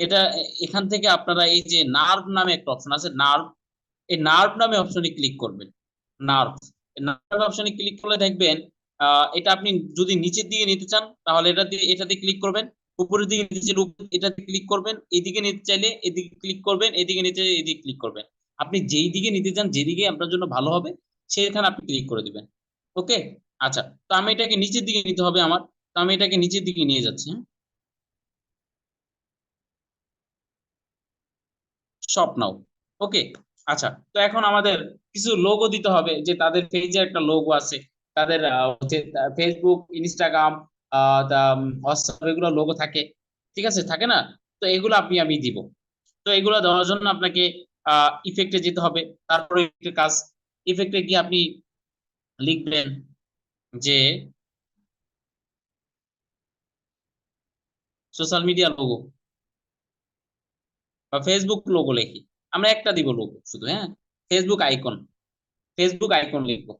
এটা এখান থেকে আপনারা এই যে নার্ভ নামে একটা অপশন আছে, নার্ভ, এই নার্ভ নামে অপশনে ক্লিক করবেন। নার্ভ, নার্ভ অপশনে ক্লিক করলে দেখবেন এটা আপনি যদি নিচের দিকে নিতে চান তাহলে এটাতে ক্লিক করবেন। উপরের দিকে নিতে চাইলে এটাতে ক্লিক করবেন। এদিকে নিতে চাইলে এদিকে ক্লিক করবেন, এদিকে নিতে চাইলে এদিকে ক্লিক করবেন। আপনি যেই দিকে নিতে চান, যেদিকে আপনার জন্য ভালো হবে সেখানে আপনি ক্লিক করে দিবেন। ওকে, আচ্ছা, তো আমি এটাকে নিচের দিকে নিতে হবে আমার, তো আমি এটাকে নিচের দিকে নিয়ে যাচ্ছি, হ্যাঁ। শপ নাও। ওকে, আচ্ছা, তো এখন আমাদের কিছু লোগো দিতে হবে, যে তাদের পেজে একটা লোগো আছে, তাদের হচ্ছে ফেসবুক, ইনস্টাগ্রাম, হোয়াটসঅ্যাপ, এগুলো লোগো থাকে, ঠিক আছে, থাকে না? তো এগুলো আমি দিব। তো এগুলো দেওয়ার জন্য আপনাকে ইফেক্টে যেতে হবে। তারপরে ইফেক্টের কাজ, ইফেক্টে গিয়ে আপনি লিখবেন যে সোশ্যাল মিডিয়া লোগো বা ফেসবুক লোগো লিখি, আমরা একটা দিব লোগো শুধু, হ্যাঁ, ফেসবুক আইকন, ফেসবুক আইকন লিখবো।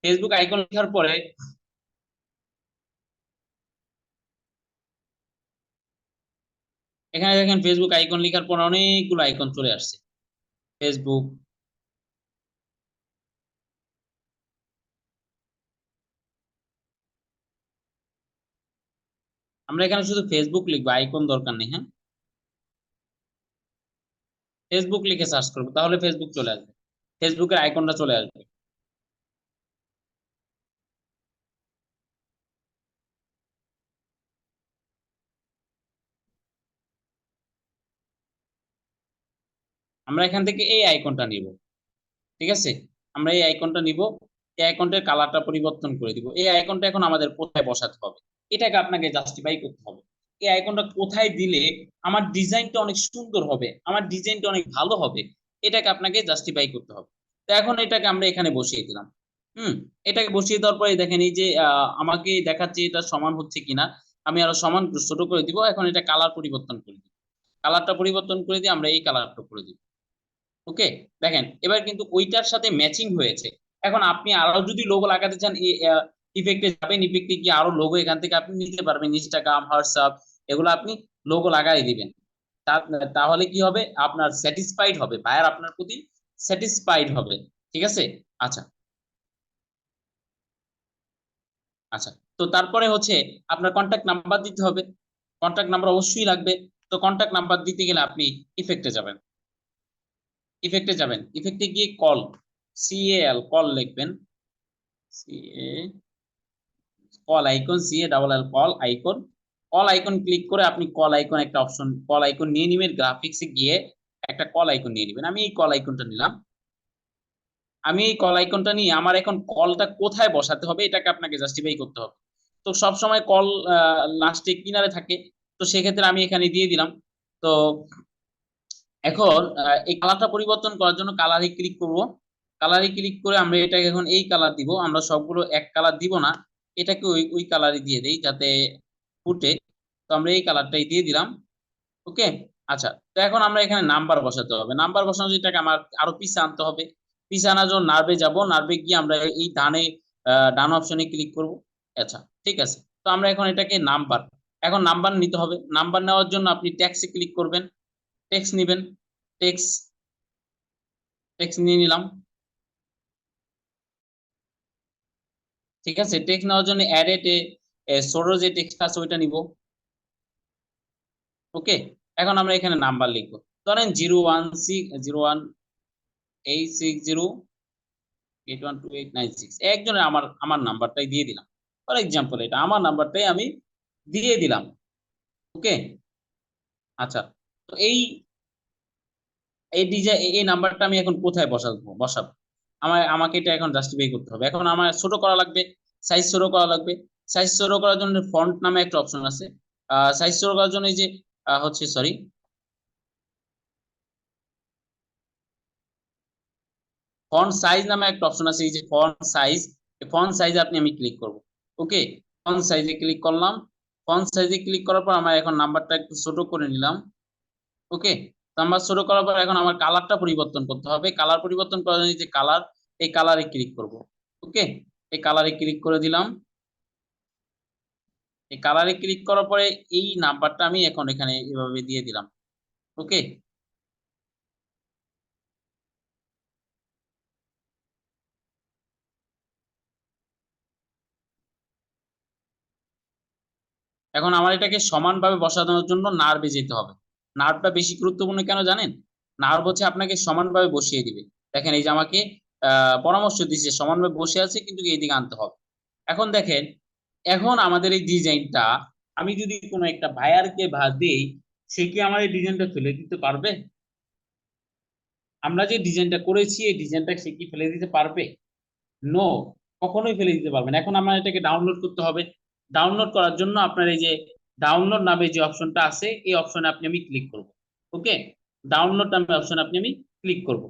ফেসবুক আইকন লেখার পরে এখানে দেখেন ফেসবুক আইকন লেখার পর অনেকগুলো আইকন চলে আসছে। ফেসবুক, আমরা এখানে শুধু ফেসবুক লিখবো, আইকন দরকার নেই, হ্যাঁ, ফেসবুক লিখে সার্চ করবো, তাহলে ফেসবুক চলে আসবে, ফেসবুকের আইকনটা চলে আসবে। আমরা এখান থেকে এই আইকনটা নিব, ঠিক আছে, আমরা এই আইকনটা নিব, এই আইকনটার কালারটা পরিবর্তন করে দিব। এই আইকনটা এখন আমাদের কোথায় বসাতে হবে, এটাকে আপনাকে জাস্টিফাই করতে হবে। এই আইকনটা কোথায় দিলে আমার ডিজাইনটা অনেক সুন্দর হবে, আমার ডিজাইনটা অনেক ভালো হবে, এটাকে আপনাকে জাস্টিফাই করতে হবে। তো এখন এটাকে আমরা এখানে বসিয়ে দিলাম। হুম, এটাকে বসিয়ে দেওয়ার পরে দেখেন এই যে আমাকে দেখাচ্ছে এটা সমান হচ্ছে কিনা, আমি আরো সমান ছোট করে দিব। এখন এটা কালার পরিবর্তন করে দিব, কালারটা পরিবর্তন করে দিয়ে আমরা এই কালারটা করে দিব। ওকে, দেখেন এবার কিন্তু ওইটার সাথে ম্যাচিং হয়েছে। এখন আপনি আরো যদি লোগো লাগাতে চান, ইফেক্টে যাবেন, ইফেক্টে গিয়ে আরো লোগো এখান থেকে আপনি নিতে পারবেন, ইনস্টাগ্রাম, হোয়াটসঅ্যাপ, এগুলো আপনি লোগো লাগাই দিবেন। তাহলে কি হবে, আপনার স্যাটিসফাইড হবে, বায়ার আপনার প্রতি স্যাটিসফাইড হবে। ঠিক আছে, আচ্ছা, আচ্ছা। তো তারপরে হচ্ছে আপনার কন্ট্যাক্ট নাম্বার দিতে হবে, কন্ট্যাক্ট নাম্বার অবশ্যই লাগবে। তো কন্ট্যাক্ট নাম্বার দিতে গেলে আপনি ইফেক্টে যাবেন, ইফেক্টে যাবেন, ইফেক্টে গিয়ে কল, CAL কল লিখবেন, CA call icon, CALL call icon, call icon click করে আপনি কল আইকন একটা অপশন, কল আইকন নিয়ে নিবেন, গ্রাফিক্সে গিয়ে একটা কল আইকন নিয়ে নিবেন। আমি এই কল আইকনটা নিলাম, আমি এই কল আইকনটা নিয়ে আমার এখন কলটা কোথায় বসাতে হবে এটাকে আপনাকে জাস্টিফাই করতে হবে। তো সব সময় কল লাস্টে কিনারে থাকে, তো সেক্ষেত্রে আমি এখানে দিয়ে দিলাম। তো এখন এই কালারটা পরিবর্তন করার জন্য কালারে ক্লিক করব, কালারে ক্লিক করে আমরা এটাকে এখন এই কালার দিব, আমরা সবগুলো এক কালার দিব না, এটাকে ওই ওই কালারই দিয়ে দেই যাতে ফুটে। তো আমরা এই কালারটাই দিয়ে দিলাম। ওকে, আচ্ছা। তো এখন আমরা এখানে নাম্বার বসাতে হবে, নাম্বার বসানোর জন্য এটাকে আমার আরো পিছে আনতে হবে। পিছে আনার জন্য নার্ভে যাব, নার্ভে গিয়ে আমরা এই ডান অপশনে ক্লিক করব। আচ্ছা, ঠিক আছে। তো আমরা এখন এটাকে নাম্বার, এখন নাম্বার নিতে হবে। নাম্বার নেওয়ার জন্য আপনি ট্যাক্সে ক্লিক করবেন, টেক্সট নিবেন, টেক্সট, টেক্সট নিয়ে নিলাম। ঠিক আছে, টেক্সট নেওয়ার জন্য অ্যাড ছোট যে টেক্সট আছে ওইটা নিব। ওকে, এখন আমরা এখানে নাম্বার লিখবো, ধরেন 016 860 82896, একজনের আমার আমার নাম্বারটাই দিয়ে দিলাম। ফর এক্সাম্পল এটা আমার নাম্বারটাই আমি দিয়ে দিলাম। ওকে, আচ্ছা। তো এই এই ডিজাইন, এই নাম্বারটা আমি এখন কোথায় বসাবো, আমাকে এটা এখন জাস্টিফাই করতে হবে। এখন আমার ছোট করা লাগবে, সাইজ ছোট করা লাগবে। সাইজ ছোট করার জন্য ফন্ট নামে একটা অপশন আছে, সাইজ ছোট করার জন্য এই যে হচ্ছে সরি, ফন্ট সাইজ নামে একটা অপশন আছে, এই যে ফন্ট সাইজ, ফন্ট সাইজে আমি ক্লিক করব। ওকে, ফন্ট সাইজে ক্লিক করলাম। ফন্ট সাইজে ক্লিক করার পর আমার এখন নাম্বারটা একটু ছোট করে নিলাম। ওকে, নাম্বার ছোট করার পর এখন আমার কালারটা পরিবর্তন করতে হবে, কালার পরিবর্তন করার জন্য এই যে কালার, এই কালারে ক্লিক করব। ওকে, এই কালারে ক্লিক করে দিলাম। এই কালারে ক্লিক করার পরে এই নাম্বারটা আমি এখন এখানে এভাবে দিয়ে দিলাম। ওকে, এখন আমার এটাকে সমানভাবে বসানোর জন্য নার্ভে যেতে হবে। নার্ভটা বেশি গুরুত্বপূর্ণ কেন জানেন, নার্ভ হচ্ছে আপনাকে সমানভাবে বসিয়ে দিবে। দেখেন এই যে আমাকে পরামর্শ দিচ্ছে সমানভাবে বসে আছে কিন্তু এইদিকে আনতে হবে। এখন দেখেন, এখন আমাদের এই ডিজাইনটা আমি যদি কোনো একটা ভাইয়ারকে দেই, সে কি আমার এই ডিজাইনটা ফেলে দিতে পারবে? আমরা যে ডিজাইনটা করেছি এই ডিজাইনটা সে কি ফেলে দিতে পারবে? নো, কখনোই ফেলে দিতে পারবেন। এখন আমার এটাকে ডাউনলোড করতে হবে। ডাউনলোড করার জন্য আপনার এই যে ডাউনলোড নামে যে অপশনটা আছে এই অপশনে আমি ক্লিক করব। ওকে, ডাউনলোড নামে অপশনে আমি ক্লিক করব।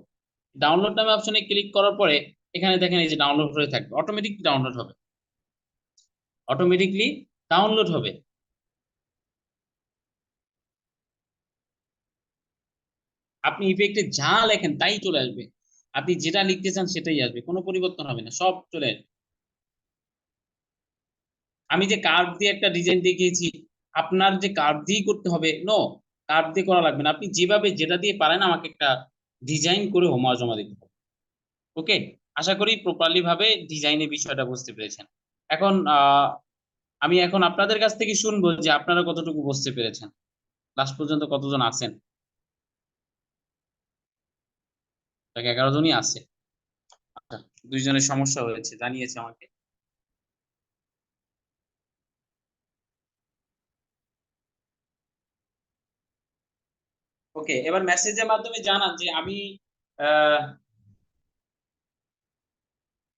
ডাউনলোড নামে অপশনে ক্লিক করার পরে এখানে দেখেন এই যে ডাউনলোড হয়ে থাকবে, অটোমেটিক ডাউনলোড হবে। অটোমেটিকলি ডাউনলোড হবে। আপনি ইফেক্টে যা লেখেন তাই চলে আসবে, আপনি যেটা লিখতে চান সেটাই আসবে, কোনো পরিবর্তন হবে না, সব চলে আসবে। আমি যে কার্ভ দিয়ে একটা ডিজাইন দেখিয়েছি, আপনার যে কার্ভ দিয়ে করতে হবে, নো, কার্ভ দিয়ে করা লাগবে না, আপনি যেভাবে যেটা দিয়ে পারেন আমাকে একটা ডিজাইন করে হোমওয়ার্ক জমা দিতে হবে। ওকে, আশা করি প্রপারলি ভাবে ডিজাইনের বিষয়টা বুঝতে পেরেছেন। এখন আমি এখন আপনাদের কাছ থেকে শুনবো যে আপনারা কতটুকু বুঝতে পেরেছেন, লাস্ট পর্যন্ত কতজন আছেন। 11 জনই আছে। আচ্ছা, 2 জনের সমস্যা হয়েছে জানিয়েছে আমাকে। ওকে, এবার মেসেজের মাধ্যমে জানান যে আমি আহ,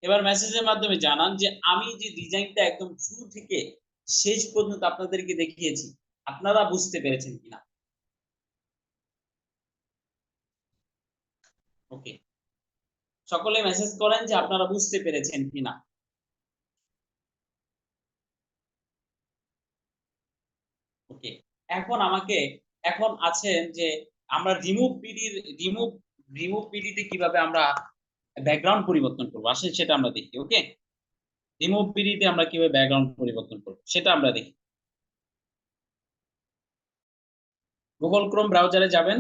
এবার মেসেজের মাধ্যমে জানান যে আমি যে ডিজাইনটা একদম শুরু থেকে শেষ পর্যন্ত আপনাদেরকে দেখিয়েছি, আপনারা বুঝতে পেরেছেন কিনা। ওকে, সকলে মেসেজ করেন যে আপনারা বুঝতে পেরেছেন কিনা। ওকে, এখন আমাকে, এখন আছেন যে আমরা রিমুভ রিমুভ পিডিতে কিভাবে আমরা ব্যাকগ্রাউন্ড পরিবর্তন করবো, আসলে সেটা আমরা দেখি। ওকে, রিমুভ পিডিতে আমরা কিভাবে ব্যাকগ্রাউন্ড পরিবর্তন করবো সেটা আমরা দেখি। গুগল ক্রোম ব্রাউজারে যাবেন,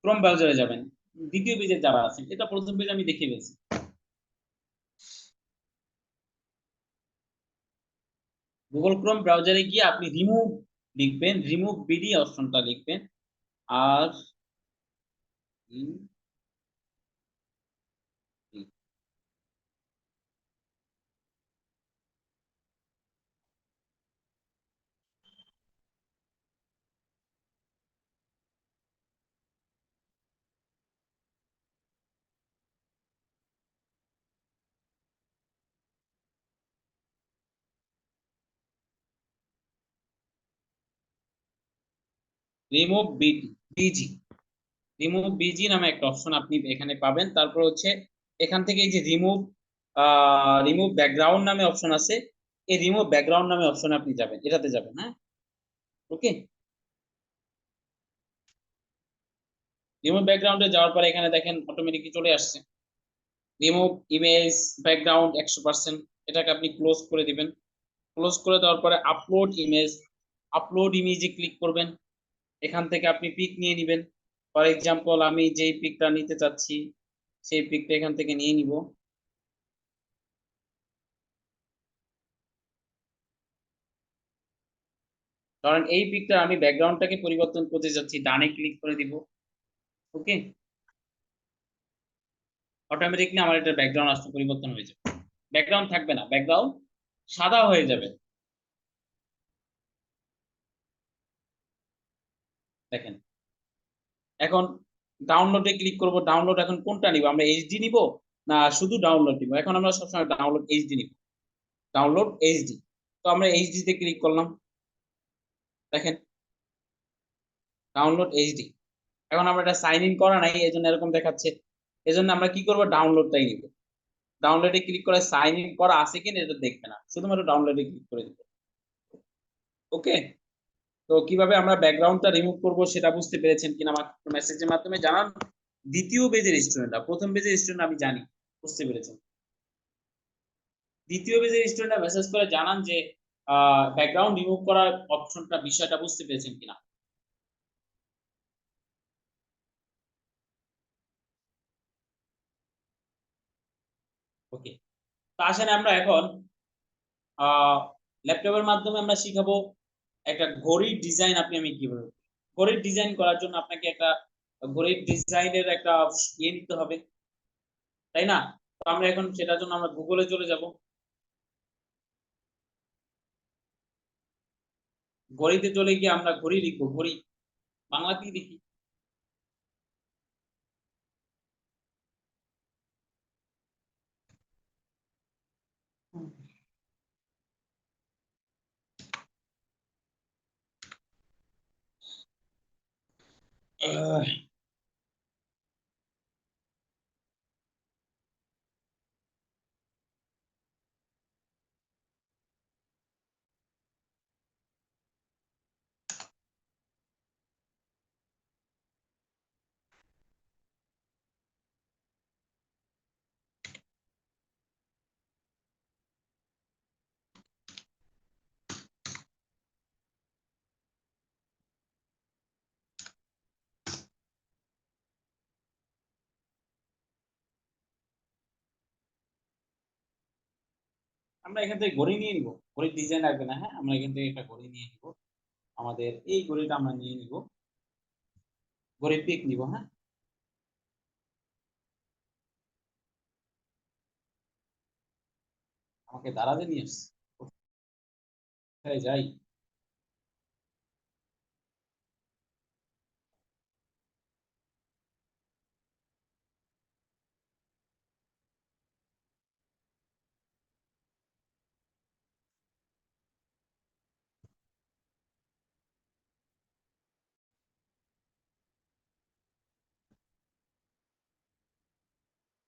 ক্রোম ব্রাউজারে যাবেন, দ্বিতীয় পেজে যারা আছেন, এটা প্রথম পেজ আমি দেখিয়ে ফেলছি। গুগল ক্রোম ব্রাউজারে গিয়ে আপনি রিমুভ লিখবেন, রিমুভ বিডি অপশনটা লিখবেন। আর রিমুভ বিজি, রিমুভ বিজি নামে একটা অপশন আপনি এখানে পাবেন। তারপর হচ্ছে এখান থেকে এই যে রিমুভ ব্যাকগ্রাউন্ড নামে অপশন আছে, এই রিমুভ ব্যাকগ্রাউন্ড নামে অপশনে আপনি যাবেন, এটাতে যাবেন। হ্যাঁ, ওকে, রিমুভ ব্যাকগ্রাউন্ডে যাওয়ার পরে এখানে দেখেন অটোমেটিকলি চলে আসছে রিমুভ ইমেজ ব্যাকগ্রাউন্ড 100%, এটাকে আপনি ক্লোজ করে দিবেন। ক্লোজ করে দেওয়ার পরে আপলোড ইমেজে ক্লিক করবেন। এখান থেকে আপনি পিক নিয়ে নেবেন। ফর এক্সাম্পল আমি যেই পিকটা নিতে চাচ্ছি সেই পিকটা এখান থেকে নিয়ে নিব। কারণ এই পিকটা আমি ব্যাকগ্রাউন্ডটাকে পরিবর্তন করতে যাচ্ছি, ডানে ক্লিক করে দিব। ওকে, অটোমেটিকলি আমার এটা ব্যাকগ্রাউন্ড আসতে পরিবর্তন হয়ে যাবে, ব্যাকগ্রাউন্ড থাকবে না, ব্যাকগ্রাউন্ড সাদা হয়ে যাবে। দেখেন, এখন ডাউনলোডে ক্লিক করব, ডাউনলোড এখন কোনটা নিব, আমরা এইচডি নিব না শুধু ডাউনলোড নিব, এখন আমরা সবসময় ডাউনলোড এইচডি নিব, ডাউনলোড এইচডি। তো আমরা এইচডি তে ক্লিক করলাম, দেখেন ডাউনলোড এইচডি। এখন আমরা এটা সাইন ইন করা নাই এই জন্য এরকম দেখাচ্ছে, এই জন্য আমরা কি করব, ডাউনলোডটাই নিব। ডাউনলোডে ক্লিক করে সাইন ইন করা আছে কিনা এটা দেখবে না, শুধুমাত্র ডাউনলোডে ক্লিক করে দিব। ওকে, তো কিভাবে আমরা ব্যাকগ্রাউন্ডটা রিমুভ করব সেটা বুঝতে পেরেছেন কিনা আমাকে মেসেজের মাধ্যমে জানান। দ্বিতীয় পেজের স্টুডেন্টরা, প্রথম পেজের স্টুডেন্ট আমি জানি বুঝতে পেরেছেন, দ্বিতীয় পেজের স্টুডেন্টরা মেসেজ করে জানান যে ব্যাকগ্রাউন্ড রিমুভ করার অপশনটা বিষয়টা বুঝতে পেরেছেন কিনা। ওকে, তো আসেন আমরা এখন ল্যাপটপের মাধ্যমে আমরা শিখাবো একটা ঘড়ির ডিজাইন আপনি আমি কিভাবে, ঘড়ির ডিজাইন করার জন্য আপনাকে একটা ঘড়ির ডিজাইনের একটা ইয়ে নিতে হবে, তাই না। তো আমরা এখন সেটার জন্য আমরা গুগলে চলে যাব, ঘড়িতে চলে গিয়ে আমরা ঘড়ি লিখবো, ঘড়ি বাংলাতেই লিখি। আহ, আমরা এখান থেকে ঘড়ি নিয়ে নিব, ঘড়ির ডিজাইন লাগবে না। হ্যাঁ, আমরা এখান থেকে একটা ঘড়ি নিয়ে নিব। আমাদের এই ঘড়িটা আমরা নিয়ে নিব, ঘড়ির পিক নিব। হ্যাঁ, আমাকে দাঁড়াতে নিয়ে আসছে, কোথায় যাই।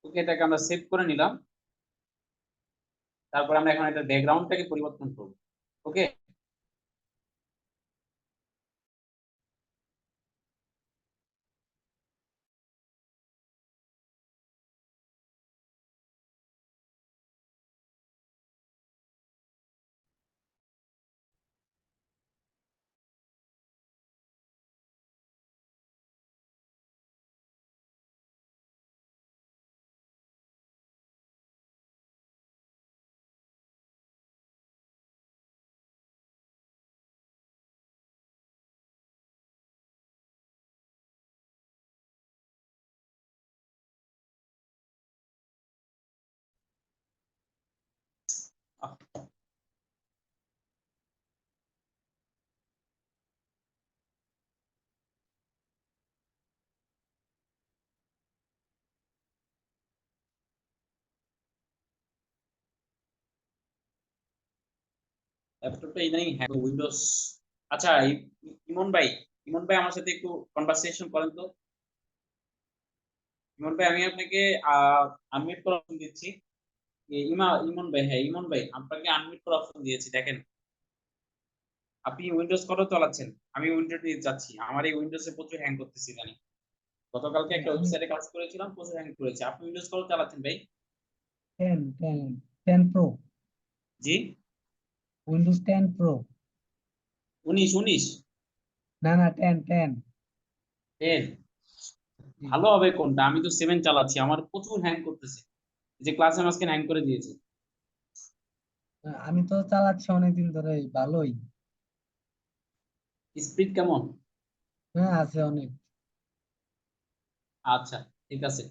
ওকে, এটাকে আমরা সেভ করে নিলাম। তারপর আমরা এখন এটা ব্যাকগ্রাউন্ডটাকে পরিবর্তন করব। ওকে, ল্যাপটপটা ইদানিং হ্যাং, উইন্ডোজ। আচ্ছা, ইমন ভাই, ইমন ভাই আমার সাথে একটু কনভারসেশন করেন তো। ইমন ভাই, আমি আপনাকে আনমিউট করার অপশন দিচ্ছি। ইমন ভাই, হ্যাঁ ইমন ভাই, আপনাকে আনমিউট করার অপশন দিয়েছি, দেখেন। আপনি উইন্ডোজ কত চালাচ্ছেন? আমি উইন্ডোজ দিয়ে যাচ্ছি, আমার এই উইন্ডোজে প্রচুর হ্যাং করতেছি জানি। গতকালকে একটা আমি ওয়েবসাইটে কাজ করেছিলাম, প্রচুর হ্যাং করেছে। আপনি উইন্ডোজ কত চালাচ্ছেন ভাই? 10 প্রো, জি, উইন্ডোজ 10 প্রো। 19 19? না না, 10 10। 10? ভালো হবে কোনটা? আমি তো 7 চালাচ্ছি, আমার প্রচুর হ্যাং করতেছে। এই যে ক্লাসে মাঝখানে হ্যাং করে দিয়েছে। আমি তো চালাচ্ছি অনেকদিন ধরে, ভালোই। স্পিড কেমন? হ্যাঁ, আছে অনেক। আচ্ছা, ঠিক আছে।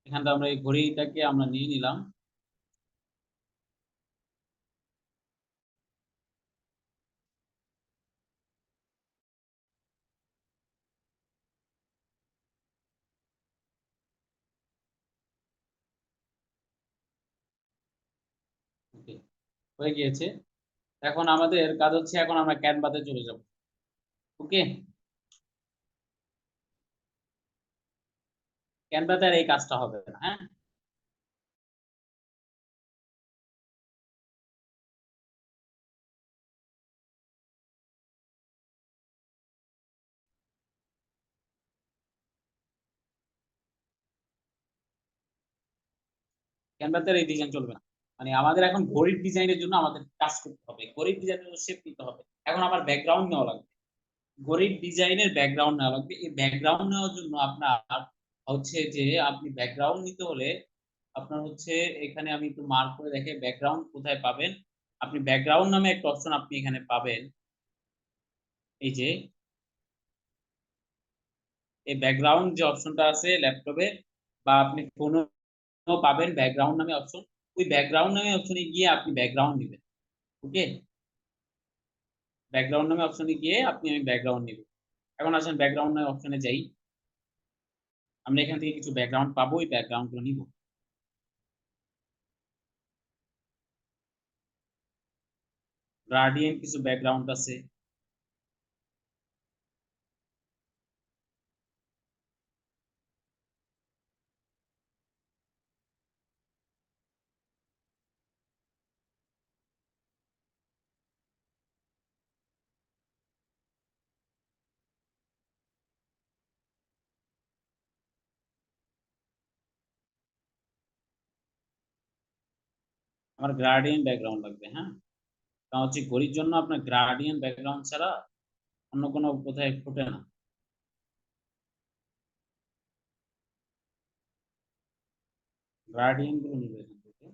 এখানটা আমরা এই ঘড়িটাকে আমরা নিয়ে নিলাম। ওকে, হয়ে গিয়েছে। এখন আমাদের কাজ হচ্ছে, এখন আমরা ক্যানভাতে চলে যাব। ওকে, ক্যানভাতে আর এই কাজটা হবে না। হ্যাঁ, ক্যানভাতে আর এই ডিজাইন চলবে না। মানে আমাদের এখন ঘড়ির ডিজাইনের জন্য আমাদের কাজ করতে হবে, ঘড়ির ডিজাইনের জন্য শেপ নিতে হবে। এখন আমার ব্যাকগ্রাউন্ড নেওয়া লাগবে, ঘড়ির ডিজাইনের ব্যাকগ্রাউন্ড নেওয়া লাগবে। এই ব্যাকগ্রাউন্ড নেওয়ার জন্য আপনার হচ্ছে যে, আপনি ব্যাকগ্রাউন্ড নিতে হলে আপনার হচ্ছে, এখানে আমি একটু মার্ক করে দেখে ব্যাকগ্রাউন্ড কোথায় পাবেন। আপনি ব্যাকগ্রাউন্ড নামে একটা অপশন আপনি এখানে পাবেন। এই যে এই ব্যাকগ্রাউন্ড যে অপশনটা আছে ল্যাপটপে, বা আপনি ফোনেও পাবেন ব্যাকগ্রাউন্ড নামে অপশন। ওই ব্যাকগ্রাউন্ড নামে অপশনে গিয়ে আপনি ব্যাকগ্রাউন্ড নেবেন। ওকে, ব্যাকগ্রাউন্ড নামে অপশনে গিয়ে আপনি আমি ব্যাকগ্রাউন্ড নেবেন। এখন আসেন ব্যাকগ্রাউন্ড নামে অপশনে যাই। আমরা এখান থেকে কিছু ব্যাকগ্রাউন্ড পাবো, ওই ব্যাকগ্রাউন্ড গুলো নিব। গ্রাডিয়েন্ট কিছু ব্যাকগ্রাউন্ড আছে। আমার গ্রাডিয়েন্ট ব্যাকগ্রাউন্ড লাগবে, হ্যাঁ। কারণ হচ্ছে ঘড়ির জন্য আপনার গ্রাডিয়েন্ট ব্যাকগ্রাউন্ড ছাড়া অন্য কোনো কোথায় ফুটে না। গ্রাডিয়েন্ট গুলো নিবে এখান থেকে।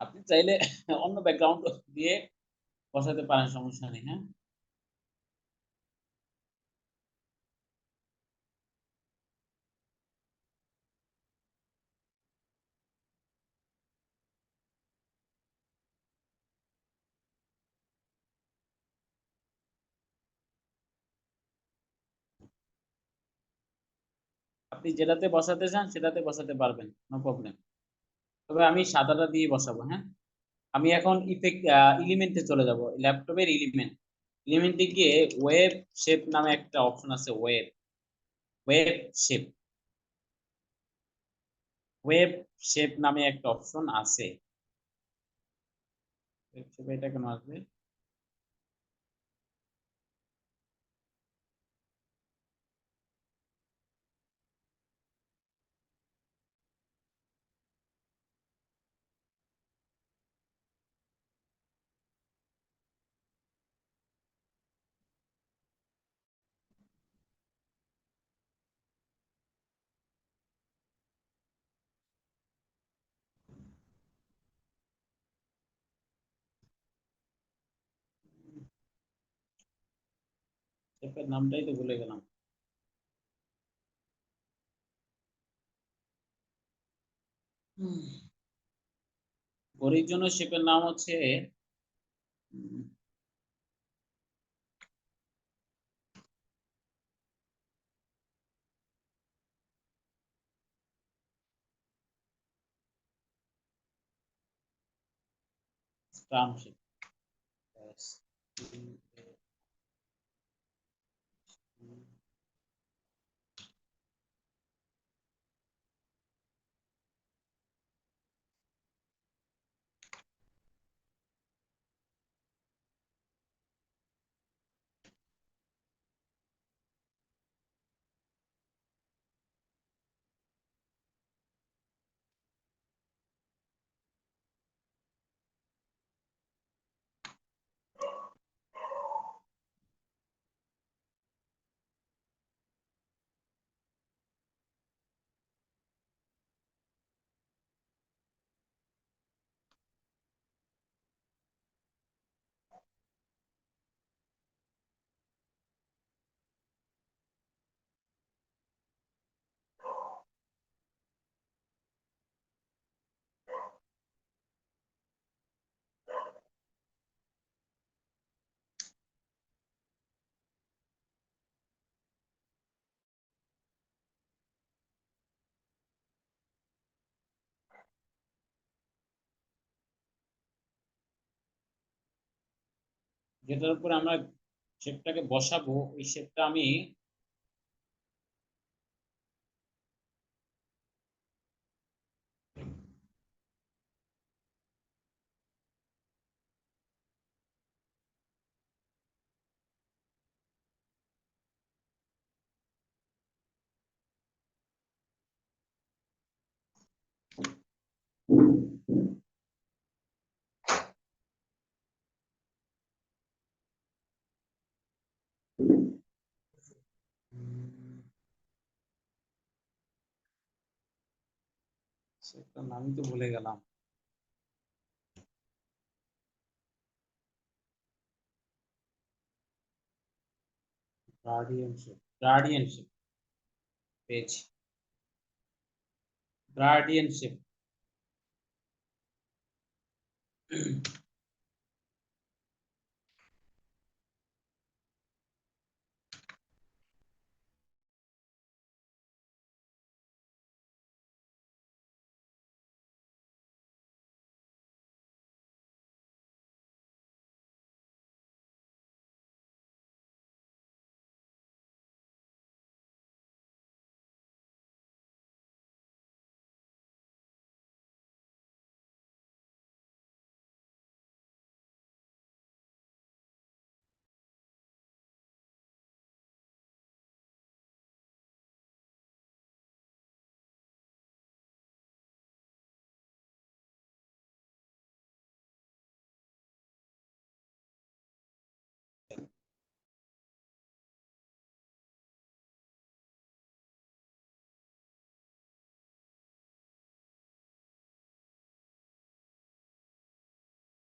আপনি চাইলে অন্য ব্যাকগ্রাউন্ড দিয়ে বসাতে পারেন, সমস্যা নেই, হ্যাঁ। আপনি যেটাতে বসাতে চান সেটাতে বসাতে পারবেন, নো প্রবলেম। তবে আমি সাদাটা দিয়ে বসাবো, হ্যাঁ। আমি এখন ইফেক্ট এলিমেন্টে চলে যাব, ল্যাপটপের এলিমেন্ট। এলিমেন্টে গিয়ে ওয়েব শেপ নামে একটা অপশন আছে, web web shape. Web shape নামে একটা অপশন আছে। ওয়েব শেপে এটা কেন আসবে? শেপের নামটাই তো ভুলে গেলাম। ঘড়ির জন্য শেপের নাম হচ্ছে স্টাম্প শেপ। যেটার উপর আমরা শেপটাকে বসাবো, ওই শেপটা আমি একটা নামই তো ভুলে গেলাম। গার্ডিয়ানশিপ, গার্ডিয়ানশিপ পেয়েছি। গার্ডিয়ানশিপ